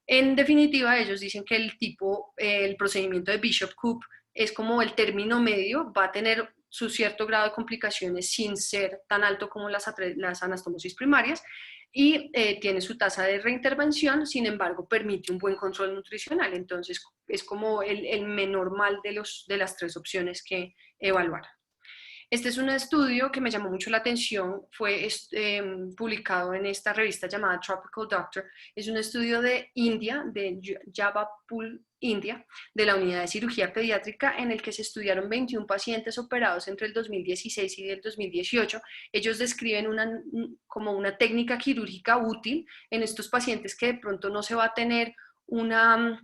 En definitiva, ellos dicen que el procedimiento de Bishop-Koop es como el término medio, va a tener su cierto grado de complicaciones sin ser tan alto como las anastomosis primarias y tiene su tasa de reintervención, sin embargo permite un buen control nutricional, entonces es como el menor mal de las tres opciones que evaluar. Este es un estudio que me llamó mucho la atención, fue publicado en esta revista llamada Tropical Doctor. Es un estudio de India, de Jabalpur, India, de la unidad de cirugía pediátrica, en el que se estudiaron 21 pacientes operados entre el 2016 y el 2018. Ellos describen como una técnica quirúrgica útil en estos pacientes que de pronto no se va a tener una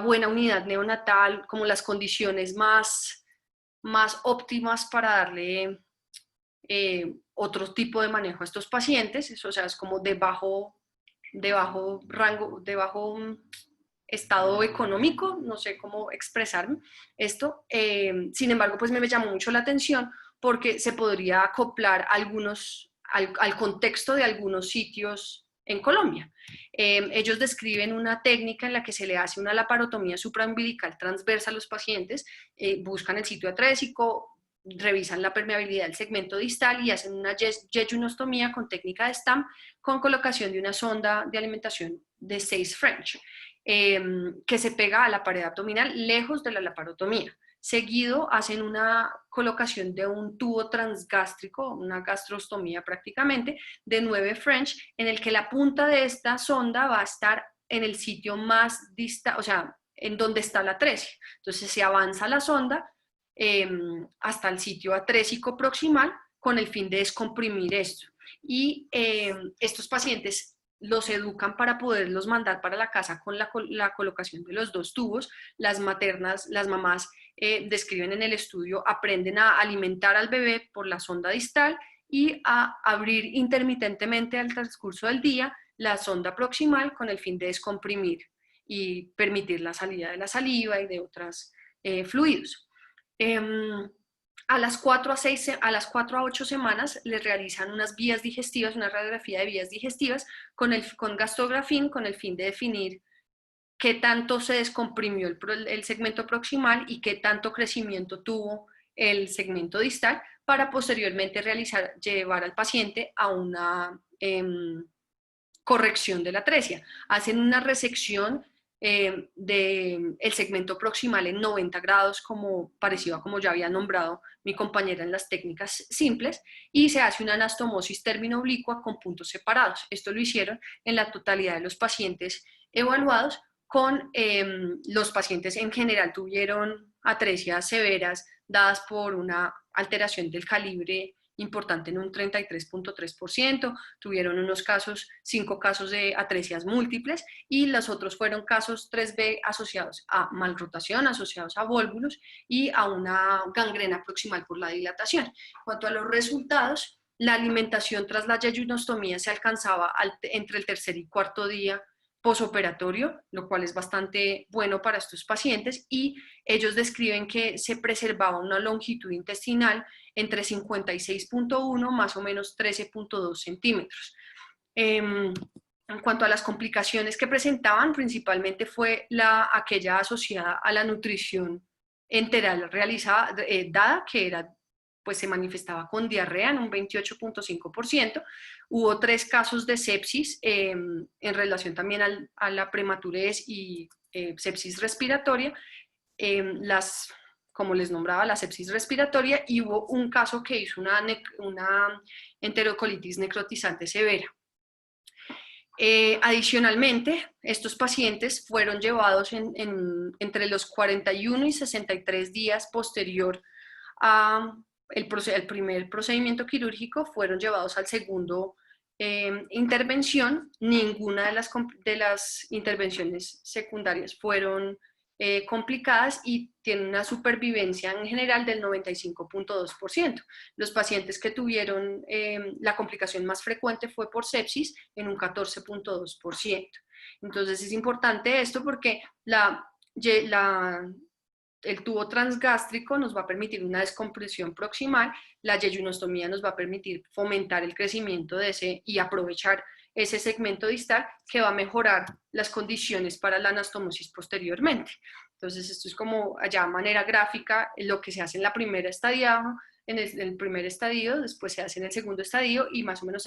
buena unidad neonatal, como las condiciones más óptimas para darle otro tipo de manejo a estos pacientes, o sea, es como de bajo rango, de bajo estado económico, no sé cómo expresarme esto. Sin embargo, pues me llamó mucho la atención porque se podría acoplar al contexto de algunos sitios en Colombia. Ellos describen una técnica en la que se le hace una laparotomía supraumbilical transversa a los pacientes, buscan el sitio atrésico, revisan la permeabilidad del segmento distal y hacen una yejunostomía con técnica de Stam con colocación de una sonda de alimentación de 6 French, que se pega a la pared abdominal lejos de la laparotomía. Seguido hacen una colocación de un tubo transgástrico, una gastrostomía prácticamente, de 9 French, en el que la punta de esta sonda va a estar en el sitio más distal, o sea, en donde está la atresia. Entonces se avanza la sonda hasta el sitio atrésico proximal con el fin de descomprimir esto. Y estos pacientes los educan para poderlos mandar para la casa con la colocación de los 2 tubos. Las mamás describen en el estudio, aprenden a alimentar al bebé por la sonda distal y a abrir intermitentemente al transcurso del día la sonda proximal con el fin de descomprimir y permitir la salida de la saliva y de otros fluidos. A las 4 a 8 semanas les realizan unas vías digestivas, una radiografía de vías digestivas con gastrografín con el fin de definir qué tanto se descomprimió el segmento proximal y qué tanto crecimiento tuvo el segmento distal para posteriormente llevar al paciente a una corrección de la atresia. Hacen una resección del segmento proximal en 90 grados, parecido a como ya había nombrado mi compañera en las técnicas simples, y se hace una anastomosis término oblicua con puntos separados. Esto lo hicieron en la totalidad de los pacientes evaluados. Con los pacientes en general tuvieron atresias severas dadas por una alteración del calibre importante en un 33.3%, tuvieron 5 casos de atresias múltiples y los otros fueron casos 3B asociados a malrotación, asociados a vólvulos y a una gangrena proximal por la dilatación. En cuanto a los resultados, la alimentación tras la yejunostomía se alcanzaba entre el tercer y cuarto día posoperatorio, lo cual es bastante bueno para estos pacientes, y ellos describen que se preservaba una longitud intestinal entre 56.1 más o menos 13.2 centímetros. En cuanto a las complicaciones que presentaban, principalmente fue aquella asociada a la nutrición enteral dada, que era, pues se manifestaba con diarrea en un 28.5%. Hubo 3 casos de sepsis en relación también a la prematurez y sepsis respiratoria, como les nombraba, la sepsis respiratoria, y hubo un caso que hizo una enterocolitis necrotizante severa. Adicionalmente, estos pacientes fueron llevados entre los 41 y 63 días posterior a el primer procedimiento quirúrgico, fueron llevados al segundo intervención. Ninguna de las intervenciones secundarias fueron complicadas y tienen una supervivencia en general del 95.2%. Los pacientes que tuvieron la complicación más frecuente fue por sepsis en un 14.2%. Entonces es importante esto porque el tubo transgástrico nos va a permitir una descompresión proximal, la yeyunostomía nos va a permitir fomentar el crecimiento de ese y aprovechar ese segmento distal que va a mejorar las condiciones para la anastomosis posteriormente. Entonces esto es como allá de manera gráfica lo que se hace en la primera estadio, en el primer estadio, después se hace en el segundo estadio y más o menos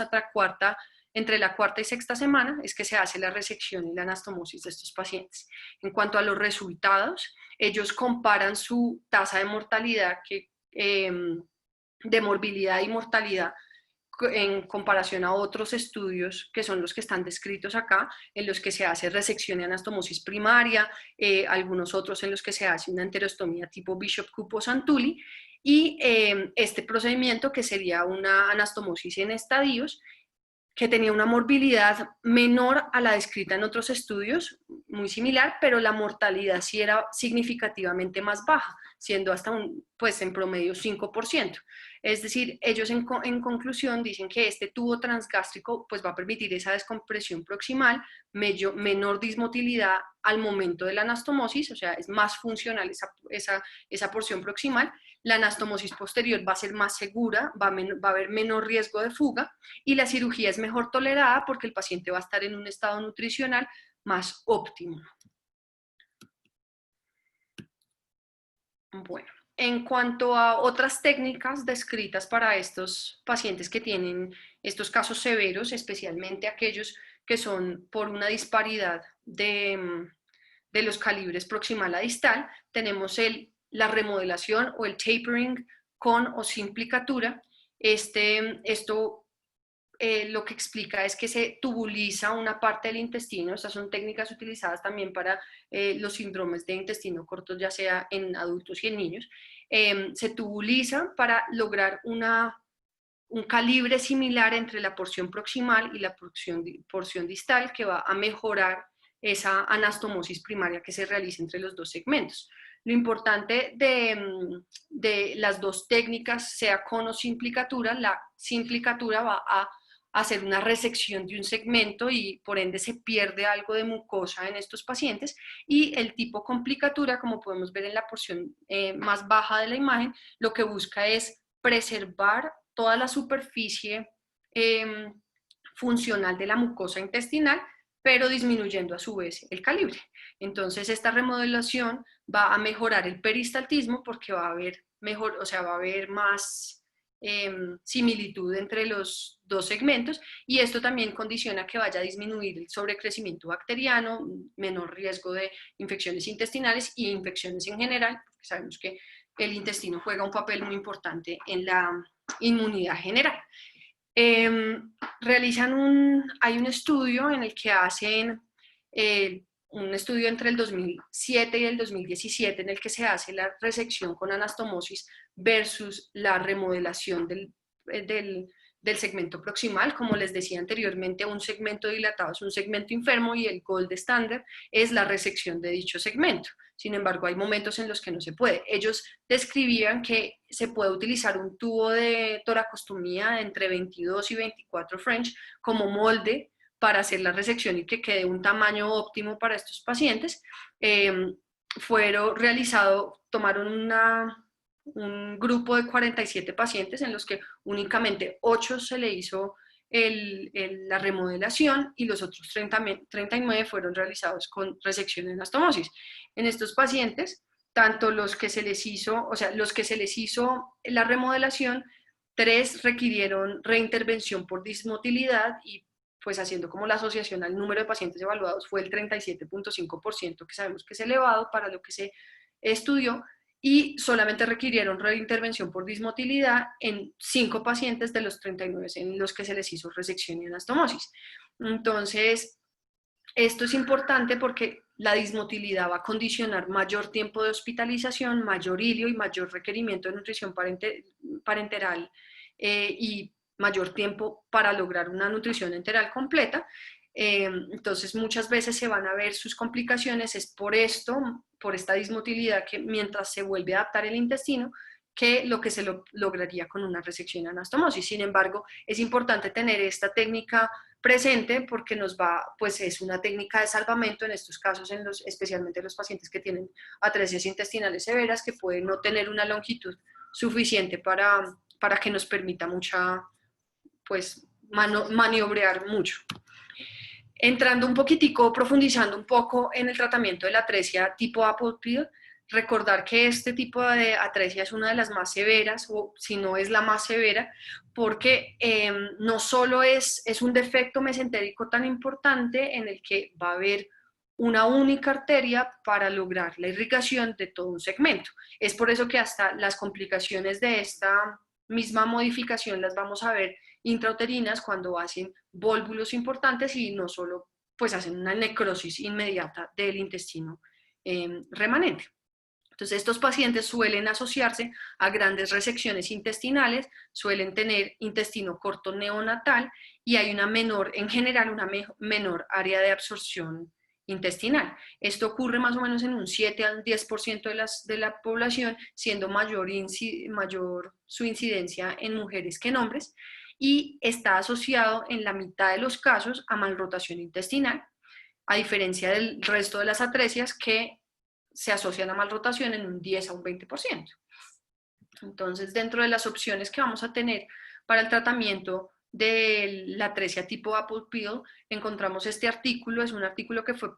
entre la cuarta y sexta semana es que se hace la resección y la anastomosis de estos pacientes. En cuanto a los resultados, ellos comparan su tasa de mortalidad, de morbilidad y mortalidad en comparación a otros estudios que son los que están descritos acá, en los que se hace resección y anastomosis primaria, algunos otros en los que se hace una enterostomía tipo Bishop-Kuppo-Santulli, y este procedimiento que sería una anastomosis en estadios, que tenía una morbilidad menor a la descrita en otros estudios, muy similar, pero la mortalidad sí era significativamente más baja, siendo hasta pues en promedio 5%. Es decir, ellos en conclusión dicen que este tubo transgástrico pues va a permitir esa descompresión proximal, menor dismotilidad al momento de la anastomosis, o sea, es más funcional esa porción proximal. La anastomosis posterior va a ser más segura, va a haber menor riesgo de fuga y la cirugía es mejor tolerada porque el paciente va a estar en un estado nutricional más óptimo. Bueno, en cuanto a otras técnicas descritas para estos pacientes que tienen estos casos severos, especialmente aquellos que son por una disparidad de los calibres proximal a distal, tenemos la remodelación o el tapering con o sin plicatura. Esto lo que explica es que se tubuliza una parte del intestino. Estas son técnicas utilizadas también para los síndromes de intestino corto, ya sea en adultos y en niños. Se tubuliza para lograr un calibre similar entre la porción proximal y la porción distal, que va a mejorar esa anastomosis primaria que se realiza entre los dos segmentos. Lo importante de las dos técnicas, sea con o sin plicatura, la sin plicatura va a hacer una resección de un segmento y por ende se pierde algo de mucosa en estos pacientes, y el tipo con plicatura, como podemos ver en la porción más baja de la imagen, lo que busca es preservar toda la superficie funcional de la mucosa intestinal, pero disminuyendo a su vez el calibre. Entonces esta remodelación va a mejorar el peristaltismo porque va a haber va a haber más similitud entre los dos segmentos, y esto también condiciona que vaya a disminuir el sobrecrecimiento bacteriano, menor riesgo de infecciones intestinales y infecciones en general, porque sabemos que el intestino juega un papel muy importante en la inmunidad general. Hay un estudio en el que hacen un estudio entre el 2007 y el 2017 en el que se hace la resección con anastomosis versus la remodelación del segmento proximal. Como les decía anteriormente, un segmento dilatado es un segmento enfermo y el gold standard es la resección de dicho segmento. Sin embargo, hay momentos en los que no se puede. Ellos describían que se puede utilizar un tubo de toracostomía entre 22 y 24 French como molde para hacer la resección y que quede un tamaño óptimo para estos pacientes. Tomaron un grupo de 47 pacientes en los que únicamente 8 se le hizo la remodelación y los otros 39 fueron realizados con resección y anastomosis. En estos pacientes, tanto los que se les hizo la remodelación, 3 requirieron reintervención por dismotilidad y pues haciendo como la asociación al número de pacientes evaluados fue el 37.5%, que sabemos que es elevado para lo que se estudió, y solamente requirieron reintervención por dismotilidad en 5 pacientes de los 39 en los que se les hizo resección y anastomosis. Entonces, esto es importante porque la dismotilidad va a condicionar mayor tiempo de hospitalización, mayor hilio y mayor requerimiento de nutrición parenteral y mayor tiempo para lograr una nutrición enteral completa. Entonces muchas veces se van a ver sus complicaciones, es por esto, por esta dismotilidad que mientras se vuelve a adaptar el intestino, que lo que se lograría con una resección anastomosis. Sin embargo, es importante tener esta técnica presente porque pues es una técnica de salvamento en estos casos, especialmente en los pacientes que tienen atresias intestinales severas, que pueden no tener una longitud suficiente para que nos permita pues maniobrar mucho. Entrando un poquitico, profundizando un poco en el tratamiento de la atresia tipo Apple-Peel, recordar que este tipo de atresia es una de las más severas, o si no es la más severa, porque no solo es un defecto mesentérico tan importante en el que va a haber una única arteria para lograr la irrigación de todo un segmento. Es por eso que hasta las complicaciones de esta misma modificación las vamos a ver intrauterinas cuando hacen vólvulos importantes y no solo pues hacen una necrosis inmediata del intestino remanente. Entonces estos pacientes suelen asociarse a grandes resecciones intestinales, suelen tener intestino corto neonatal y hay en general una menor área de absorción intestinal. Esto ocurre más o menos en un 7 al 10% de la población, siendo mayor su incidencia en mujeres que en hombres, y está asociado en la mitad de los casos a malrotación intestinal, a diferencia del resto de las atresias que se asocian a malrotación en un 10 a un 20%. Entonces, dentro de las opciones que vamos a tener para el tratamiento de la atresia tipo Apple-Peel, encontramos este artículo, es un artículo que fue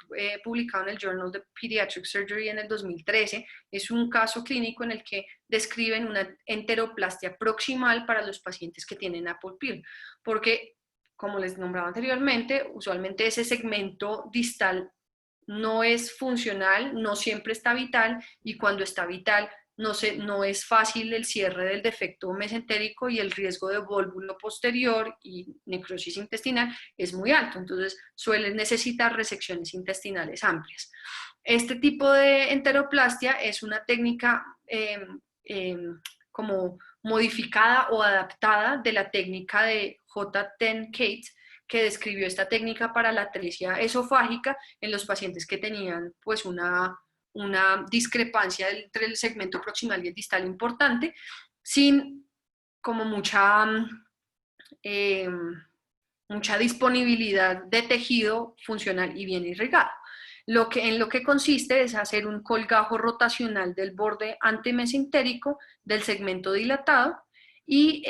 publicado en el Journal of Pediatric Surgery en el 2013, es un caso clínico en el que describen una enteroplastia proximal para los pacientes que tienen Apple-Peel, porque, como les nombraba anteriormente, usualmente ese segmento distal no es funcional, no siempre está vital, y cuando está vital no es fácil el cierre del defecto mesentérico y el riesgo de vólvulo posterior y necrosis intestinal es muy alto, entonces suelen necesitar resecciones intestinales amplias. Este tipo de enteroplastia es una técnica como modificada o adaptada de la técnica de J. Cates, que describió esta técnica para la atresia esofágica en los pacientes que tenían pues una discrepancia entre el segmento proximal y el distal importante, sin como mucha disponibilidad de tejido funcional y bien irrigado. En lo que consiste es hacer un colgajo rotacional del borde antemesentérico del segmento dilatado y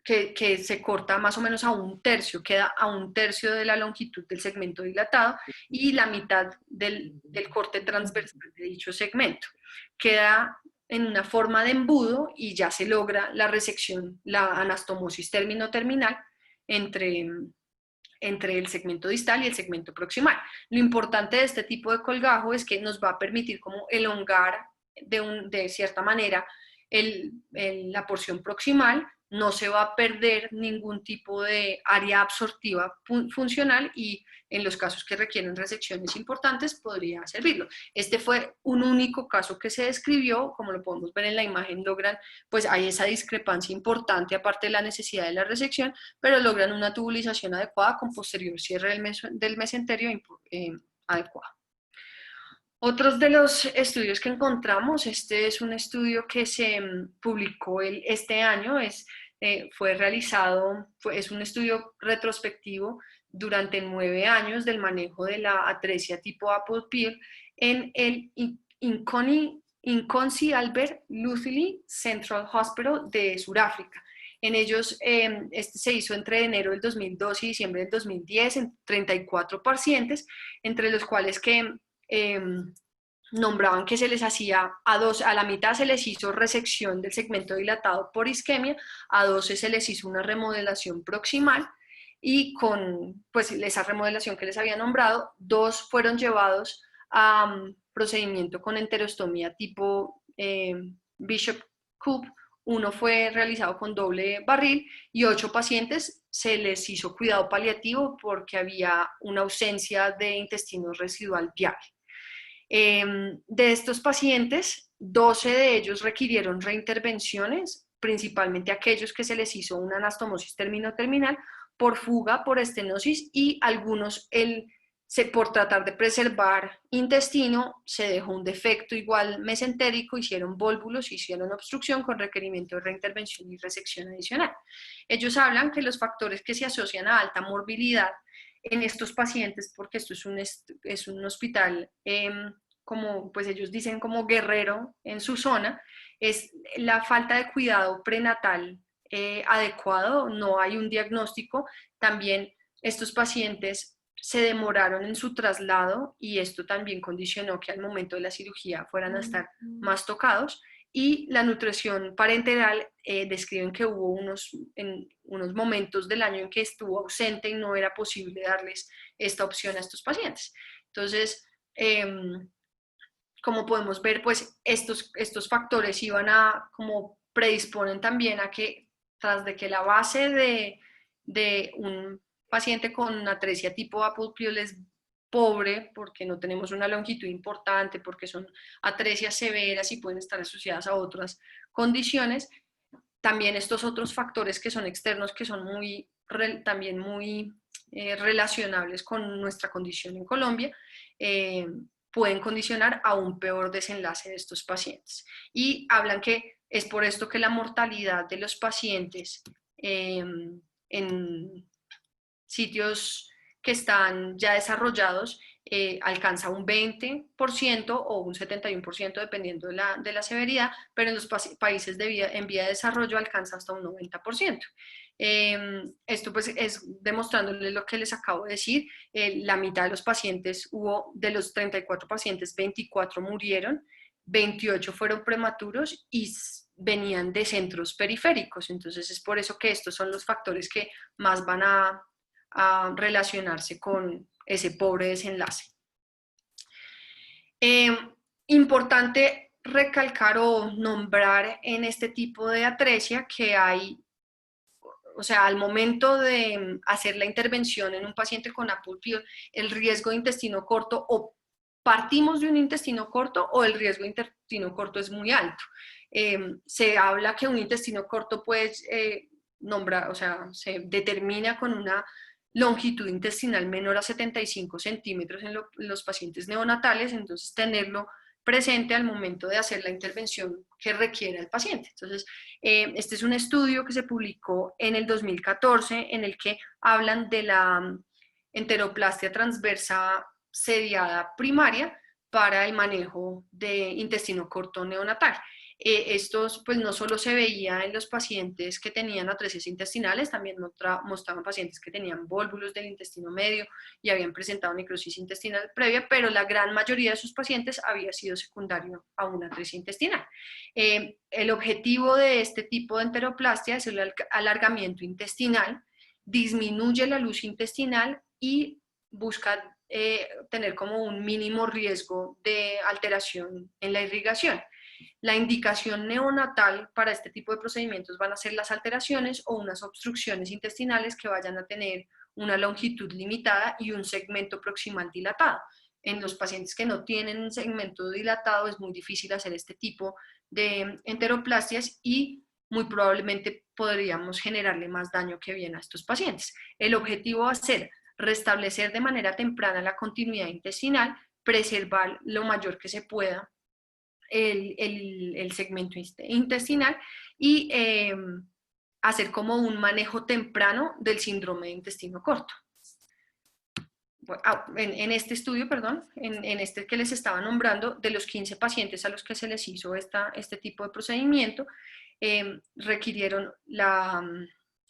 que se corta más o menos a un tercio, queda a un tercio de la longitud del segmento dilatado y la mitad del corte transversal de dicho segmento. Queda en una forma de embudo y ya se logra la resección, la anastomosis término-terminal entre el segmento distal y el segmento proximal. Lo importante de este tipo de colgajo es que nos va a permitir como elongar de cierta manera la porción proximal, no se va a perder ningún tipo de área absortiva funcional y en los casos que requieren resecciones importantes podría servirlo. Este fue un único caso que se describió, como lo podemos ver en la imagen, pues hay esa discrepancia importante aparte de la necesidad de la resección, pero logran una tubulización adecuada con posterior cierre del mesenterio adecuado. Otros de los estudios que encontramos, este es un estudio que se publicó este año, fue realizado, es un estudio retrospectivo durante 9 años del manejo de la atresia tipo Apple-Peel en el Inconsi Albert Luthuli Central Hospital de Sudáfrica. En ellos, este se hizo entre enero del 2012 y diciembre del 2010 en 34 pacientes, entre los cuales que nombraban que se les hacía a la mitad se les hizo resección del segmento dilatado por isquemia, a 12 se les hizo una remodelación proximal y con pues esa remodelación que les había nombrado, 2 fueron llevados procedimiento con enterostomía tipo Bishop-Koop. Uno fue realizado con doble barril y 8 pacientes se les hizo cuidado paliativo porque había una ausencia de intestino residual viable. De estos pacientes, 12 de ellos requirieron reintervenciones, principalmente aquellos que se les hizo una anastomosis terminal por fuga, por estenosis, y algunos por tratar de preservar intestino se dejó un defecto igual mesentérico, hicieron vólvulos, hicieron obstrucción con requerimiento de reintervención y resección adicional. Ellos hablan que los factores que se asocian a alta morbilidad en estos pacientes, porque esto es un hospital, como pues ellos dicen, como guerrero en su zona, es la falta de cuidado prenatal adecuado, no hay un diagnóstico. También estos pacientes se demoraron en su traslado y esto también condicionó que al momento de la cirugía fueran a estar más tocados. Y la nutrición parenteral, describen que hubo unos momentos del año en que estuvo ausente y no era posible darles esta opción a estos pacientes. Entonces, como podemos ver, pues estos factores iban como predisponen también a que tras de que la base de un paciente con atresia tipo Apple-Piel es pobre, porque no tenemos una longitud importante, porque son atresias severas y pueden estar asociadas a otras condiciones. También estos otros factores que son externos, que son también muy relacionables con nuestra condición en Colombia, pueden condicionar a un peor desenlace de estos pacientes. Y hablan que es por esto que la mortalidad de los pacientes en sitios que están ya desarrollados alcanza un 20% o un 71% dependiendo de la severidad, pero en los países en vía de desarrollo alcanza hasta un 90%. Esto pues es demostrándoles lo que les acabo de decir. La mitad de los pacientes de los 34 pacientes, 24 murieron, 28 fueron prematuros y venían de centros periféricos. Entonces es por eso que estos son los factores que más van a relacionarse con ese pobre desenlace. Importante recalcar o nombrar en este tipo de atresia que hay, o sea, al momento de hacer la intervención en un paciente con Apple-Piel, el riesgo de intestino corto, o partimos de un intestino corto o el riesgo de intestino corto es muy alto. Se habla que un intestino corto puede o sea, se determina con una longitud intestinal menor a 75 centímetros en los pacientes neonatales, entonces tenerlo presente al momento de hacer la intervención que requiera el paciente. Entonces, este es un estudio que se publicó en el 2014 en el que hablan de la enteroplastia transversa sediada primaria para el manejo de intestino corto neonatal. Estos pues no solo se veía en los pacientes que tenían atresias intestinales, también mostraban pacientes que tenían vólvulos del intestino medio y habían presentado necrosis intestinal previa, pero la gran mayoría de sus pacientes había sido secundario a una atresia intestinal. El objetivo de este tipo de enteroplastia es el alargamiento intestinal, disminuye la luz intestinal y busca tener como un mínimo riesgo de alteración en la irrigación. La indicación neonatal para este tipo de procedimientos van a ser las alteraciones o unas obstrucciones intestinales que vayan a tener una longitud limitada y un segmento proximal dilatado. En los pacientes que no tienen un segmento dilatado es muy difícil hacer este tipo de enteroplastias y muy probablemente podríamos generarle más daño que bien a estos pacientes. El objetivo va a ser restablecer de manera temprana la continuidad intestinal, preservar lo mayor que se pueda el segmento intestinal y hacer como un manejo temprano del síndrome de intestino corto. En este estudio, perdón, en este que les estaba nombrando, de los 15 pacientes a los que se les hizo este tipo de procedimiento, requirieron la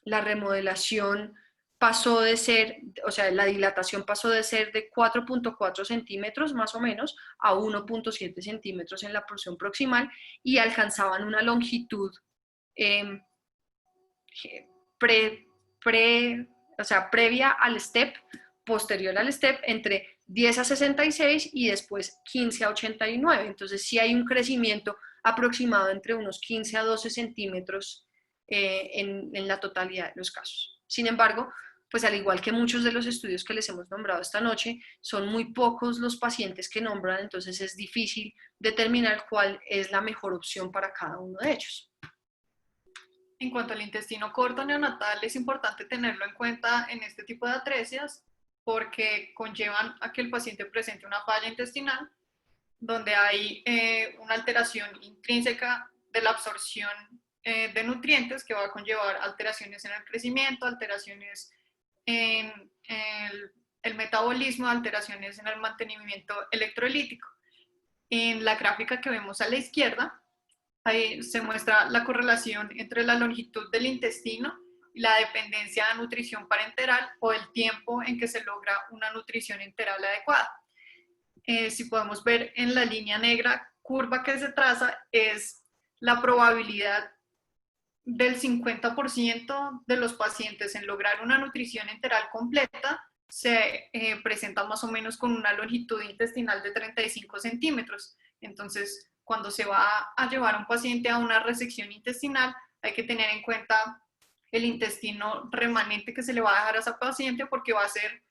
remodelación, pasó de ser, o sea, la dilatación pasó de ser de 4.4 centímetros más o menos a 1.7 centímetros en la porción proximal y alcanzaban una longitud previa al STEP, posterior al STEP, entre 10 a 66 y después 15 a 89. Entonces sí hay un crecimiento aproximado entre unos 15 a 12 centímetros en la totalidad de los casos. Sin embargo, pues al igual que muchos de los estudios que les hemos nombrado esta noche, son muy pocos los pacientes que nombran, entonces es difícil determinar cuál es la mejor opción para cada uno de ellos. En cuanto al intestino corto neonatal, es importante tenerlo en cuenta en este tipo de atresias porque conllevan a que el paciente presente una falla intestinal donde hay una alteración intrínseca de la absorción de nutrientes que va a conllevar alteraciones en el crecimiento, alteraciones en el metabolismo, alteraciones en el mantenimiento electrolítico. En la gráfica que vemos a la izquierda, ahí se muestra la correlación entre la longitud del intestino y la dependencia de nutrición parenteral o el tiempo en que se logra una nutrición enteral adecuada. Si podemos ver en la línea negra curva que se traza, es la probabilidad del 50% de los pacientes en lograr una nutrición enteral completa se presenta más o menos con una longitud intestinal de 35 centímetros. Entonces, cuando se va a llevar a un paciente a una resección intestinal, hay que tener en cuenta el intestino remanente que se le va a dejar a esa paciente porque va a ser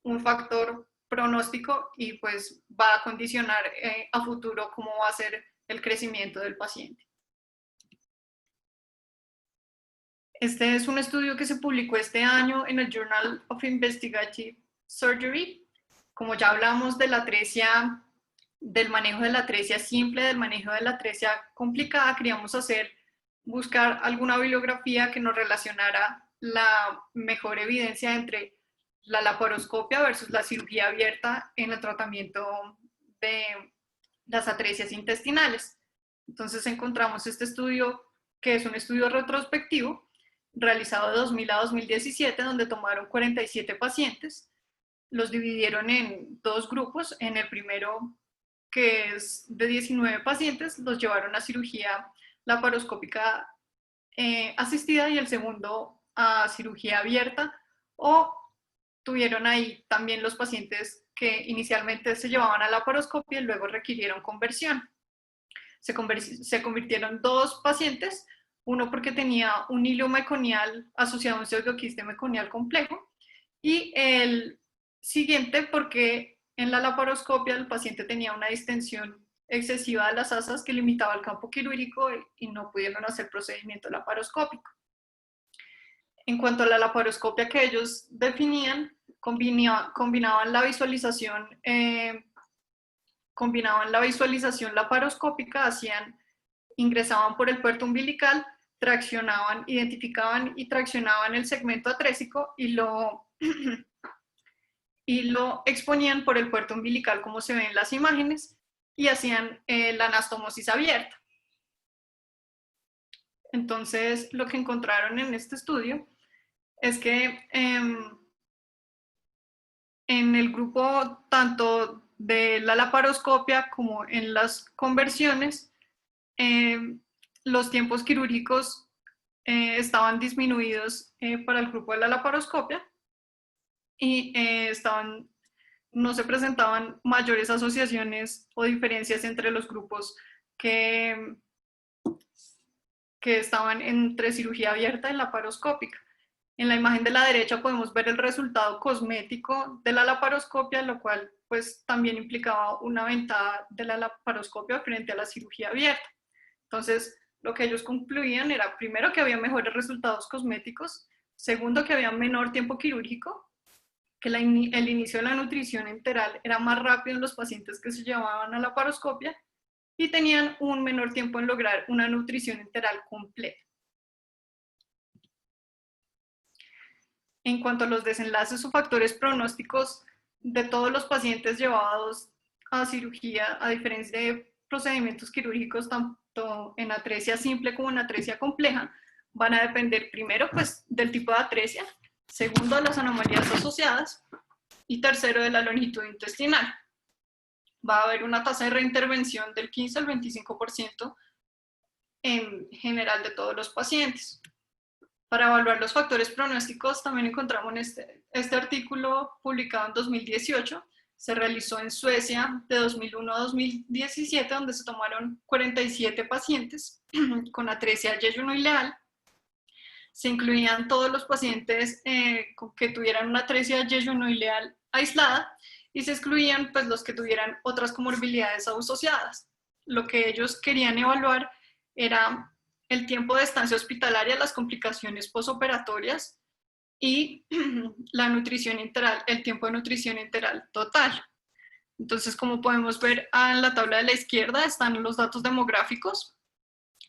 un factor pronóstico y pues va a condicionar a futuro cómo va a ser el crecimiento del paciente. Este es un estudio que se publicó este año en el Journal of Investigative Surgery. Como ya hablamos de la atresia, del manejo de la atresia simple, del manejo de la atresia complicada, queríamos buscar alguna bibliografía que nos relacionara la mejor evidencia entre la laparoscopia versus la cirugía abierta en el tratamiento de las atresias intestinales. Entonces encontramos este estudio, que es un estudio retrospectivo, realizado de 2000 a 2017, donde tomaron 47 pacientes, los dividieron en dos grupos. En el primero, que es de 19 pacientes, los llevaron a cirugía laparoscópica asistida y el segundo a cirugía abierta, o tuvieron ahí también los pacientes que inicialmente se llevaban a laparoscopia y luego requirieron conversión. Se convirtieron dos pacientes, uno porque tenía un hilo meconial asociado a un pseudoquiste meconial complejo y el siguiente porque en la laparoscopia el paciente tenía una distensión excesiva de las asas que limitaba el campo quirúrgico y no pudieron hacer procedimiento laparoscópico. En cuanto a la laparoscopia que ellos definían, combinaban la visualización laparoscópica, ingresaban por el puerto umbilical, traccionaban, identificaban y traccionaban el segmento atrésico y lo exponían por el puerto umbilical como se ve en las imágenes y hacían la anastomosis abierta. Entonces, lo que encontraron en este estudio es que en el grupo tanto de la laparoscopia como en las conversiones, los tiempos quirúrgicos estaban disminuidos para el grupo de la laparoscopia y no se presentaban mayores asociaciones o diferencias entre los grupos que estaban entre cirugía abierta y laparoscópica. En la imagen de la derecha podemos ver el resultado cosmético de la laparoscopia, lo cual pues también implicaba una ventaja de la laparoscopia frente a la cirugía abierta. Entonces, lo que ellos concluían era, primero, que había mejores resultados cosméticos, segundo, que había menor tiempo quirúrgico, que el inicio de la nutrición enteral era más rápido en los pacientes que se llevaban a la laparoscopia y tenían un menor tiempo en lograr una nutrición enteral completa. En cuanto a los desenlaces o factores pronósticos de todos los pacientes llevados a cirugía, a diferencia de procedimientos quirúrgicos, tanto en atresia simple como en atresia compleja, van a depender primero pues, del tipo de atresia, segundo de las anomalías asociadas y tercero de la longitud intestinal. Va a haber una tasa de reintervención del 15 al 25% en general de todos los pacientes. Para evaluar los factores pronósticos también encontramos este artículo publicado en 2018, se realizó en Suecia de 2001 a 2017, donde se tomaron 47 pacientes con atresia yeyuno-ileal. Se incluían todos los pacientes que tuvieran una atresia yeyuno-ileal aislada y se excluían pues, los que tuvieran otras comorbilidades asociadas. Lo que ellos querían evaluar era el tiempo de estancia hospitalaria, las complicaciones posoperatorias y la nutrición enteral, el tiempo de nutrición enteral total. Entonces, como podemos ver en la tabla de la izquierda están los datos demográficos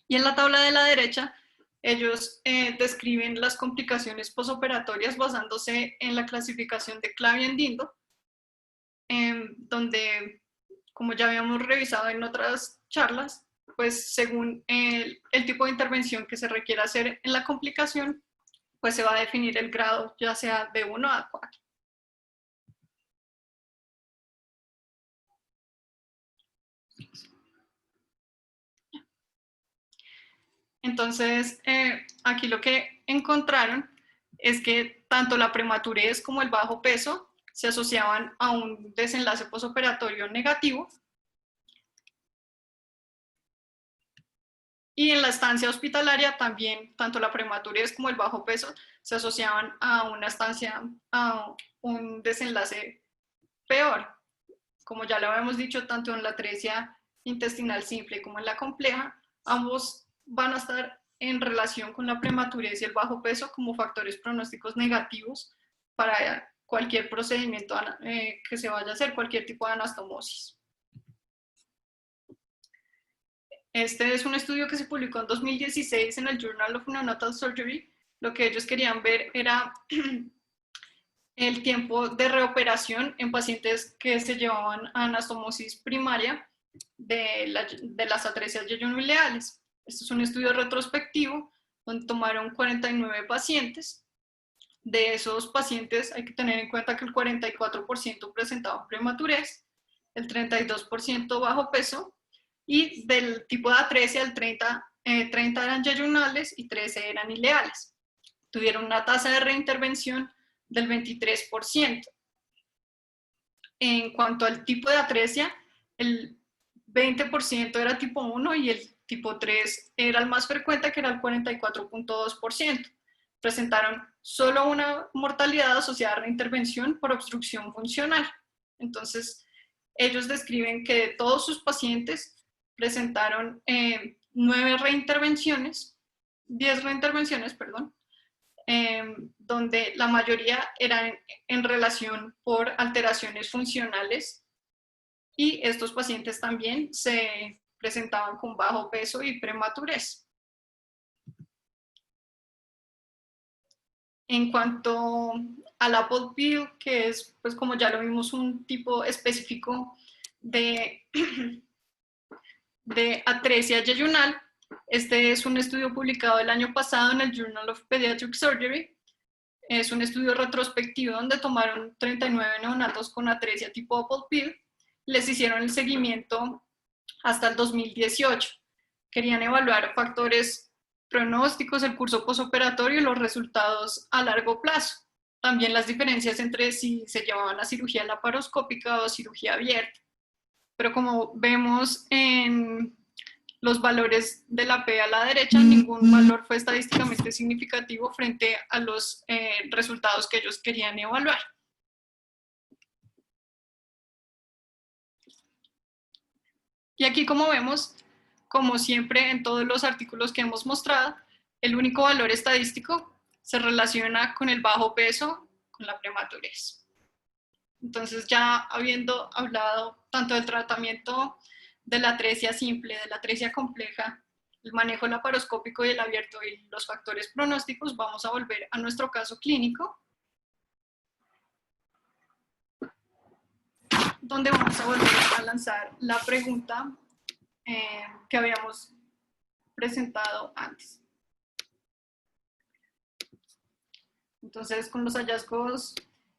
y en la tabla de la derecha ellos describen las complicaciones posoperatorias basándose en la clasificación de Clavien-Dindo, donde, como ya habíamos revisado en otras charlas, pues según el tipo de intervención que se requiere hacer en la complicación, pues se va a definir el grado, ya sea de 1 a 4. Entonces, aquí lo que encontraron es que tanto la prematurez como el bajo peso se asociaban a un desenlace posoperatorio negativo. Y en la estancia hospitalaria también, tanto la prematurez como el bajo peso se asociaban a una estancia, a un desenlace peor. Como ya lo habíamos dicho, tanto en la atresia intestinal simple como en la compleja, ambos van a estar en relación con la prematurez y el bajo peso como factores pronósticos negativos para cualquier procedimiento que se vaya a hacer, cualquier tipo de anastomosis. Este es un estudio que se publicó en 2016 en el Journal of Neonatal Surgery. Lo que ellos querían ver era el tiempo de reoperación en pacientes que se llevaban a anastomosis primaria de las atresias yeyuno-ileales. Este es un estudio retrospectivo donde tomaron 49 pacientes. De esos pacientes hay que tener en cuenta que el 44% presentaban prematurez, el 32% bajo peso, y del tipo de atresia, el 30 eran yeyunales y 13 eran ileales. Tuvieron una tasa de reintervención del 23%. En cuanto al tipo de atresia, el 20% era tipo 1 y el tipo 3 era el más frecuente, que era el 44.2%. Presentaron solo una mortalidad asociada a reintervención por obstrucción funcional. Entonces, ellos describen que de todos sus pacientes presentaron 10 reintervenciones, perdón, donde la mayoría eran en relación por alteraciones funcionales, y estos pacientes también se presentaban con bajo peso y prematurez. En cuanto al Apple Pill, que es, pues como ya lo vimos, un tipo específico de atresia yeyunal, este es un estudio publicado el año pasado en el Journal of Pediatric Surgery. Es un estudio retrospectivo donde tomaron 39 neonatos con atresia tipo Apple Pill, les hicieron el seguimiento hasta el 2018. Querían evaluar factores pronósticos, el curso posoperatorio y los resultados a largo plazo. También las diferencias entre si se llevaban a cirugía laparoscópica o cirugía abierta. Pero como vemos en los valores de la P a la derecha, ningún valor fue estadísticamente significativo frente a los resultados que ellos querían evaluar. Y aquí, como vemos, como siempre en todos los artículos que hemos mostrado, el único valor estadístico se relaciona con el bajo peso, con la prematurez. Entonces, ya habiendo hablado tanto del tratamiento de la atresia simple, de la atresia compleja, el manejo laparoscópico y el abierto y los factores pronósticos, vamos a volver a nuestro caso clínico, donde vamos a volver a lanzar la pregunta que habíamos presentado antes. Entonces, con los hallazgos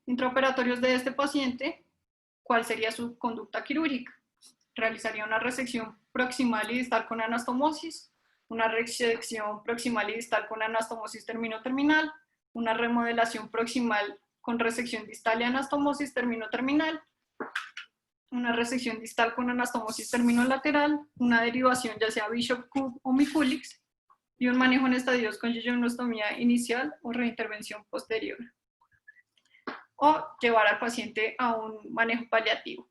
intraoperatorios de este paciente, ¿cuál sería su conducta quirúrgica? Realizaría una resección proximal y distal con anastomosis, una resección proximal y distal con anastomosis termino-terminal, una remodelación proximal con resección distal y anastomosis termino-terminal, una resección distal con anastomosis terminolateral, una derivación ya sea Bishop-Cook o Miculix, y un manejo en estadios con yeyonostomía inicial o reintervención posterior. O llevar al paciente a un manejo paliativo.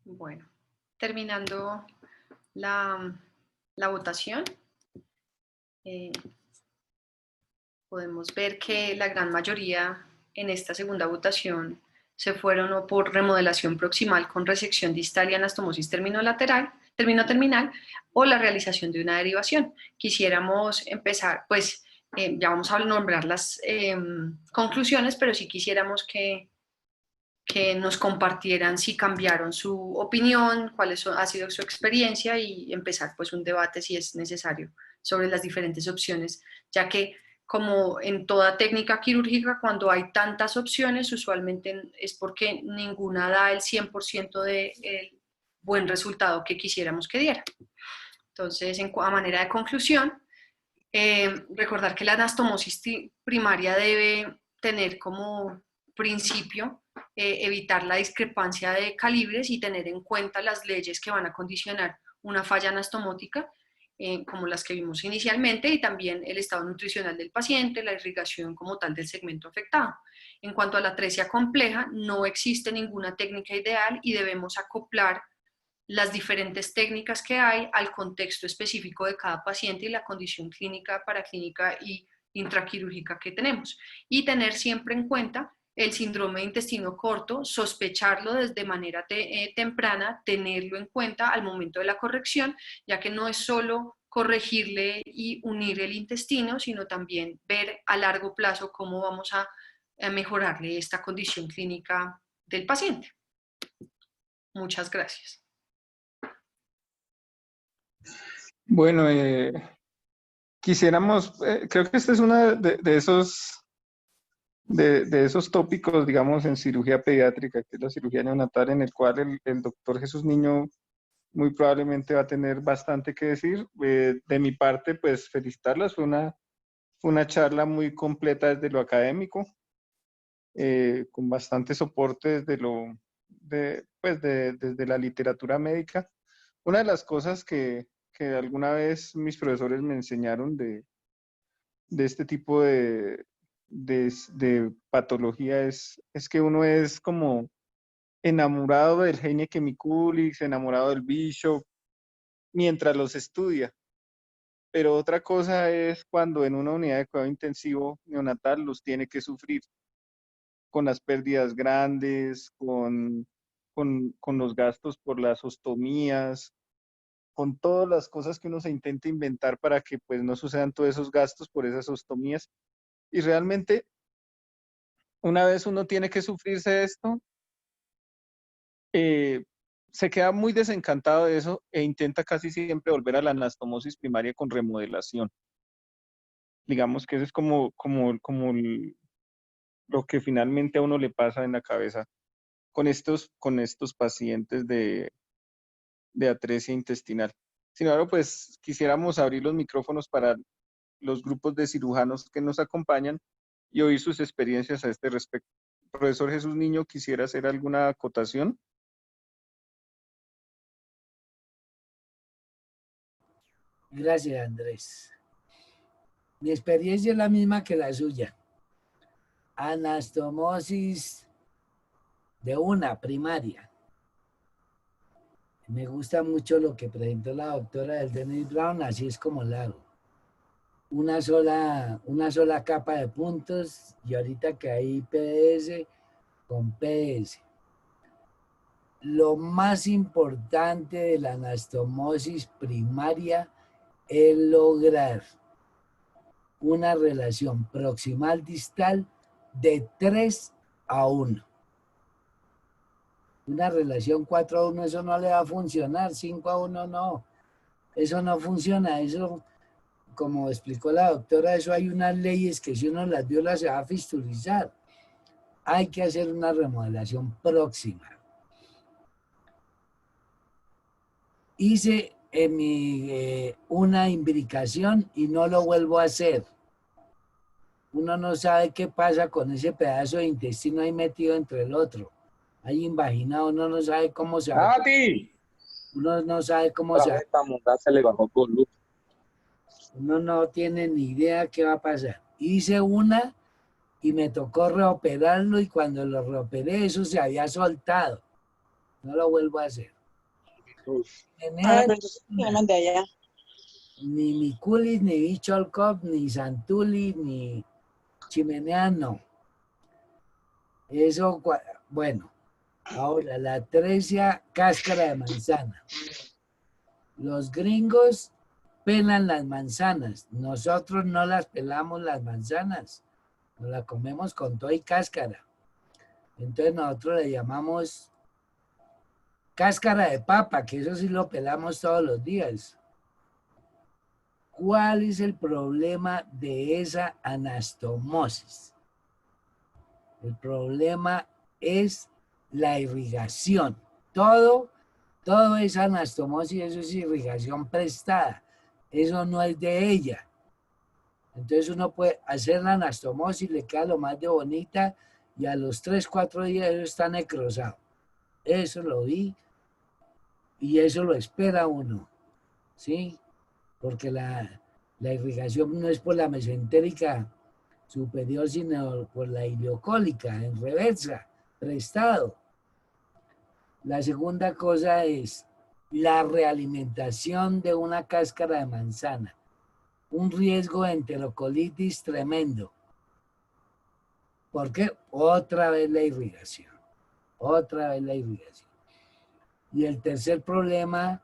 Bueno, terminando la votación, podemos ver que la gran mayoría en esta segunda votación se fueron o por remodelación proximal con resección distal y anastomosis terminoterminal o la realización de una derivación. Quisiéramos empezar, pues ya vamos a nombrar las conclusiones, pero sí quisiéramos que nos compartieran si cambiaron su opinión, ha sido su experiencia y empezar pues un debate si es necesario sobre las diferentes opciones, ya que como en toda técnica quirúrgica, cuando hay tantas opciones, usualmente es porque ninguna da el 100% del buen resultado que quisiéramos que diera. Entonces, a manera de conclusión, recordar que la anastomosis primaria debe tener como principio evitar la discrepancia de calibres y tener en cuenta las leyes que van a condicionar una falla anastomótica, como las que vimos inicialmente, y también el estado nutricional del paciente, la irrigación como tal del segmento afectado. En cuanto a la atresia compleja, no existe ninguna técnica ideal y debemos acoplar las diferentes técnicas que hay al contexto específico de cada paciente y la condición clínica, paraclínica y intraquirúrgica que tenemos. Y tener siempre en cuenta el síndrome de intestino corto, sospecharlo desde manera temprana, tenerlo en cuenta al momento de la corrección, ya que no es solo corregirle y unir el intestino, sino también ver a largo plazo cómo vamos a mejorarle esta condición clínica del paciente. Muchas gracias. Bueno, quisiéramos, creo que este es uno de esos tópicos, digamos, en cirugía pediátrica, que es la cirugía neonatal, en el cual el doctor Jesús Niño muy probablemente va a tener bastante que decir. De mi parte, pues felicitarlas, fue una charla muy completa desde lo académico, con bastante soporte desde la literatura médica. Una de las cosas que alguna vez mis profesores me enseñaron de este tipo de patología es que uno es como enamorado del Heineken Miculix, enamorado del Bishop, mientras los estudia. Pero otra cosa es cuando en una unidad de cuidado intensivo neonatal los tiene que sufrir con las pérdidas grandes, con los gastos por las ostomías, con todas las cosas que uno se intenta inventar para que pues no sucedan todos esos gastos por esas ostomías. Y realmente, una vez uno tiene que sufrirse esto, se queda muy desencantado de eso e intenta casi siempre volver a la anastomosis primaria con remodelación. Digamos que eso es como lo que finalmente a uno le pasa en la cabeza con estos pacientes de atresia intestinal. Sin embargo, pues quisiéramos abrir los micrófonos para los grupos de cirujanos que nos acompañan y oír sus experiencias a este respecto. Profesor Jesús Niño, ¿quisiera hacer alguna acotación? Gracias, Andrés. Mi experiencia es la misma que la suya. Anastomosis de una primaria. Me gusta mucho lo que presentó la doctora del Dennis Brown, así es como la hago. Una sola capa de puntos y ahorita que hay PDS con PDS. Lo más importante de la anastomosis primaria es lograr una relación proximal distal de 3 a 1. Una relación 4 a 1, eso no le va a funcionar, 5 a 1 no. Eso no funciona, eso, como explicó la doctora, eso hay unas leyes que si uno las viola se va a fistulizar. Hay que hacer una remodelación próxima. Hice una imbricación y no lo vuelvo a hacer. Uno no sabe qué pasa con ese pedazo de intestino ahí metido entre el otro. Ahí invaginado, uno no sabe cómo se va. Uno no sabe cómo se va. Uno no tiene ni idea qué va a pasar. Hice una y me tocó reoperarlo y cuando lo reoperé eso se había soltado. No lo vuelvo a hacer. Ni Miculis, ni Bicholkov, ni Santuli, ni Chimenea, no. Eso, bueno. Ahora, la atresia cáscara de manzana. Los gringos pelan las manzanas. Nosotros no las pelamos las manzanas. Nos las comemos con todo y cáscara. Entonces nosotros le llamamos cáscara de papa, que eso sí lo pelamos todos los días. ¿Cuál es el problema de esa anastomosis? El problema es la irrigación. Todo es anastomosis, eso es irrigación prestada. Eso no es de ella. Entonces uno puede hacer la anastomosis, le queda lo más de bonita y a los 3, 4 días eso está necrosado. Eso lo vi y eso lo espera uno, ¿sí? Porque la irrigación no es por la mesentérica superior, sino por la ileocólica, en reversa, prestado. La segunda cosa es la realimentación de una cáscara de manzana. Un riesgo de enterocolitis tremendo. ¿Por qué? Otra vez la irrigación. Otra vez la irrigación. Y el tercer problema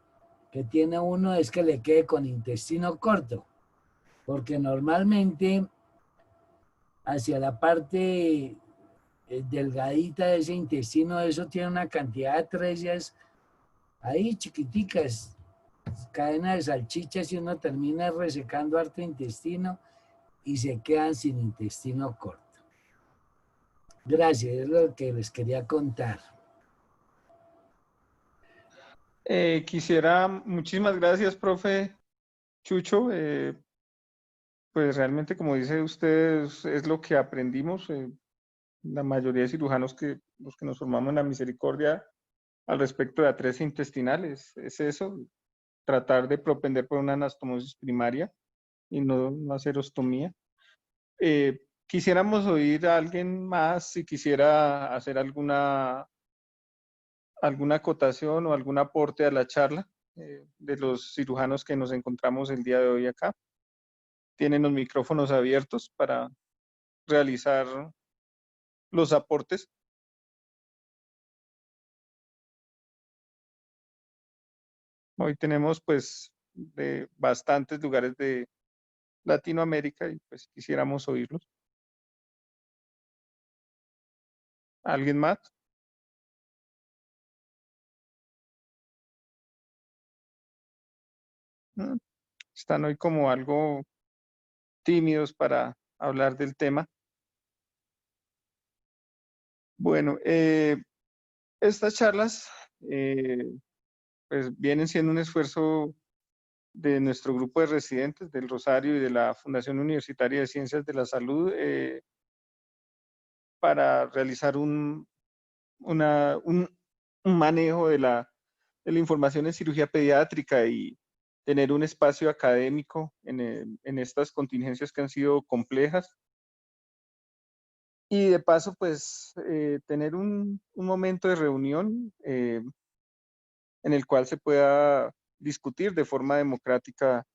que tiene uno es que le quede con intestino corto. Porque normalmente hacia la parte delgadita de ese intestino, eso tiene una cantidad de atrezias ahí chiquiticas, cadena de salchichas y uno termina resecando harto intestino y se quedan sin intestino corto. Gracias, es lo que les quería contar. Muchísimas gracias, profe Chucho. Pues realmente, como dice usted, es lo que aprendimos. La mayoría de cirujanos los que nos formamos en la misericordia al respecto de atresia intestinal es eso, tratar de propender por una anastomosis primaria y no hacer ostomía. Quisiéramos oír a alguien más si quisiera hacer alguna acotación o algún aporte a la charla de los cirujanos que nos encontramos el día de hoy acá. Tienen los micrófonos abiertos para realizar los aportes. Hoy tenemos pues de bastantes lugares de Latinoamérica y pues quisiéramos oírlos. ¿Alguien más? Están hoy como algo tímidos para hablar del tema. Bueno, estas charlas pues vienen siendo un esfuerzo de nuestro grupo de residentes del Rosario y de la Fundación Universitaria de Ciencias de la Salud para realizar un manejo de la información en cirugía pediátrica y tener un espacio académico en estas contingencias que han sido complejas. Y de paso, pues, tener un momento de reunión en el cual se pueda discutir de forma democrática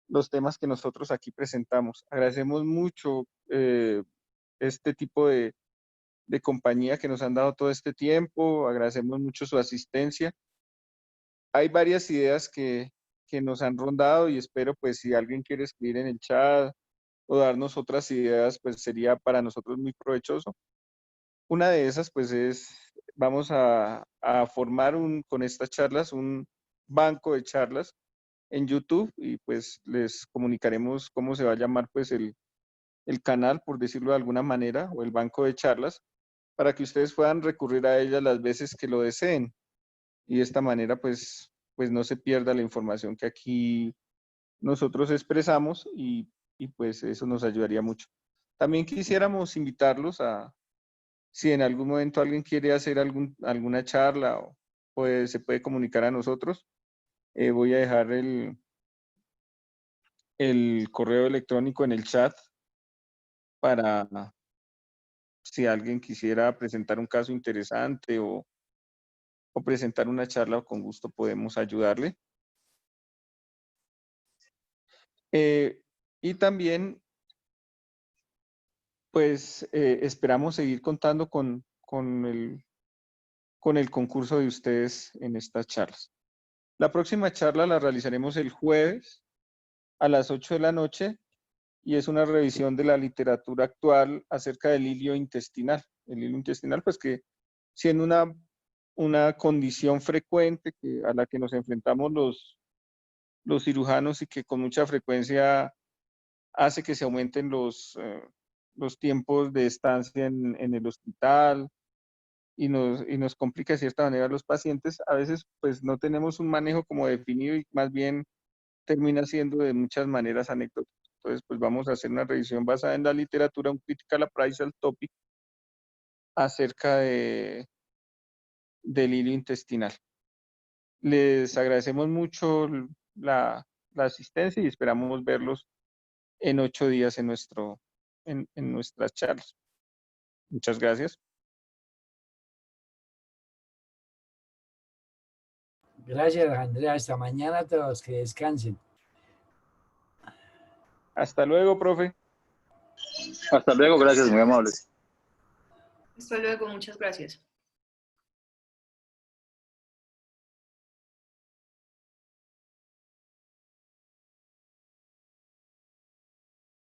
los temas que nosotros aquí presentamos. Agradecemos mucho este tipo de compañía que nos han dado todo este tiempo, agradecemos mucho su asistencia. Hay varias ideas que nos han rondado y espero pues si alguien quiere escribir en el chat o darnos otras ideas, pues sería para nosotros muy provechoso. Una de esas pues es, vamos a formar con estas charlas un banco de charlas en YouTube y pues les comunicaremos cómo se va a llamar pues el canal, por decirlo de alguna manera, o el banco de charlas, para que ustedes puedan recurrir a ella las veces que lo deseen. Y de esta manera pues no se pierda la información que aquí nosotros expresamos y pues eso nos ayudaría mucho. También quisiéramos invitarlos a, si en algún momento alguien quiere hacer alguna charla o se puede comunicar a nosotros, voy a dejar el correo electrónico en el chat para si alguien quisiera presentar un caso interesante o presentar una charla, con gusto podemos ayudarle. Y también, pues, esperamos seguir contando con el concurso de ustedes en estas charlas. La próxima charla la realizaremos el jueves a las 8 de la noche y es una revisión de la literatura actual acerca del hilio intestinal. El hilio intestinal, pues que siendo una condición frecuente a la que nos enfrentamos los cirujanos y que con mucha frecuencia hace que se aumenten los tiempos de estancia en el hospital y nos complica de cierta manera a los pacientes. A veces pues no tenemos un manejo como definido y más bien termina siendo de muchas maneras anecdótico. Entonces pues vamos a hacer una revisión basada en la literatura, un critical appraisal topic acerca del hilo intestinal. Les agradecemos mucho la asistencia y esperamos verlos en 8 días en nuestras charlas. Muchas gracias. Gracias, Andrea. Hasta mañana a todos. Que descansen. Hasta luego, profe. Hasta luego, gracias, muy amables. Hasta luego, muchas gracias.